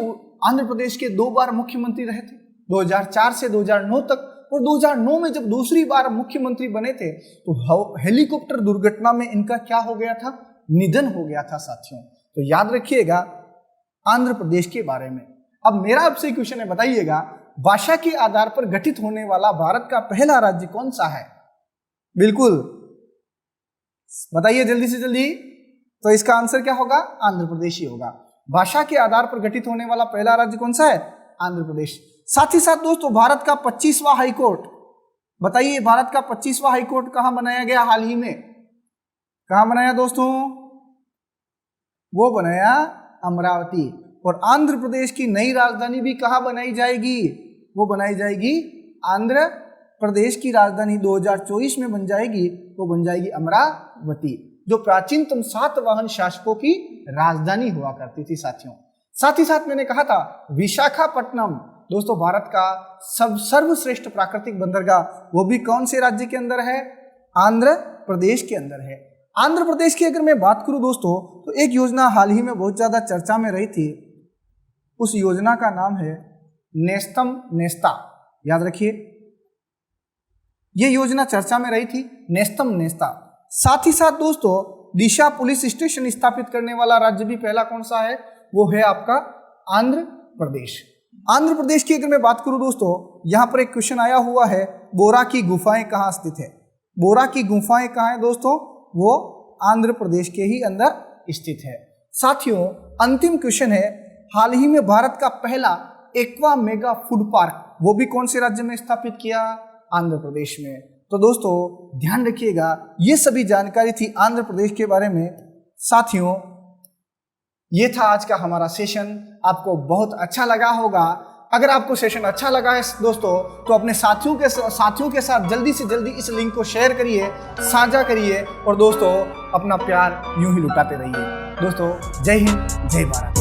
आंध्र प्रदेश के 2 बार मुख्यमंत्री रहे थे, 2004 से 2009 तक। और 2009 में जब दूसरी बार मुख्यमंत्री बने थे तो हेलीकॉप्टर दुर्घटना में इनका क्या हो गया था? निधन हो गया था साथियों। तो याद रखिएगा आंध्र प्रदेश के बारे में। अब मेरा आपसे क्वेश्चन है, बताइएगा भाषा के आधार पर गठित होने वाला भारत का पहला राज्य कौन सा है? बिल्कुल बताइए जल्दी से जल्दी। तो इसका आंसर क्या होगा? आंध्र प्रदेश ही होगा। भाषा के आधार पर गठित होने वाला पहला राज्य कौन सा है? आंध्र प्रदेश। साथ ही साथ दोस्तों भारत का 25वां हाईकोर्ट, बताइए भारत का 25वां हाईकोर्ट कहां बनाया गया हाल ही में? कहां बनाया दोस्तों? वो बनाया अमरावती। और आंध्र प्रदेश की नई राजधानी भी कहां बनाई जाएगी? वो बनाई जाएगी आंध्र प्रदेश की राजधानी 2024 में बन जाएगी, वो बन जाएगी अमरावती, जो प्राचीनतम सातवाहन शासकों की राजधानी हुआ करती थी साथियों। साथ ही साथ मैंने कहा था विशाखापट्टनम दोस्तों भारत का सर्वश्रेष्ठ प्राकृतिक बंदरगाह, वो भी कौन से राज्य के अंदर है? आंध्र प्रदेश के अंदर है। आंध्र प्रदेश की अगर मैं बात करूं दोस्तों तो एक योजना हाल ही में बहुत ज्यादा चर्चा में रही थी, उस योजना का नाम है नेस्तम नेस्ता। याद रखिए, ये योजना चर्चा में रही थी, नेस्तम नेस्ता। साथ ही साथ दोस्तों दिशा पुलिस स्टेशन स्थापित करने वाला राज्य भी पहला कौन सा है, वो है आपका आंध्र प्रदेश। आंध्र प्रदेश की अगर मैं बात करूं दोस्तों, यहां पर एक क्वेश्चन आया हुआ है, बोरा की गुफाएं कहां स्थित है। बोरा की गुफाएं कहां है दोस्तों, वो आंध्र प्रदेश के ही अंदर स्थित है। साथियों अंतिम क्वेश्चन है, हाल ही में भारत का पहला एक्वा मेगा फूड पार्क वो भी कौन से राज्य में स्थापित किया, आंध्र प्रदेश में। तो दोस्तों ध्यान रखिएगा, ये सभी जानकारी थी आंध्र प्रदेश के बारे में। साथियों ये था आज का हमारा सेशन, आपको बहुत अच्छा लगा होगा। अगर आपको सेशन अच्छा लगा है दोस्तों, तो अपने साथियों के साथ जल्दी से जल्दी इस लिंक को शेयर करिए, साझा करिए और दोस्तों अपना प्यार यूं ही लुटाते रहिए। दोस्तों जय हिंद, जय भारत।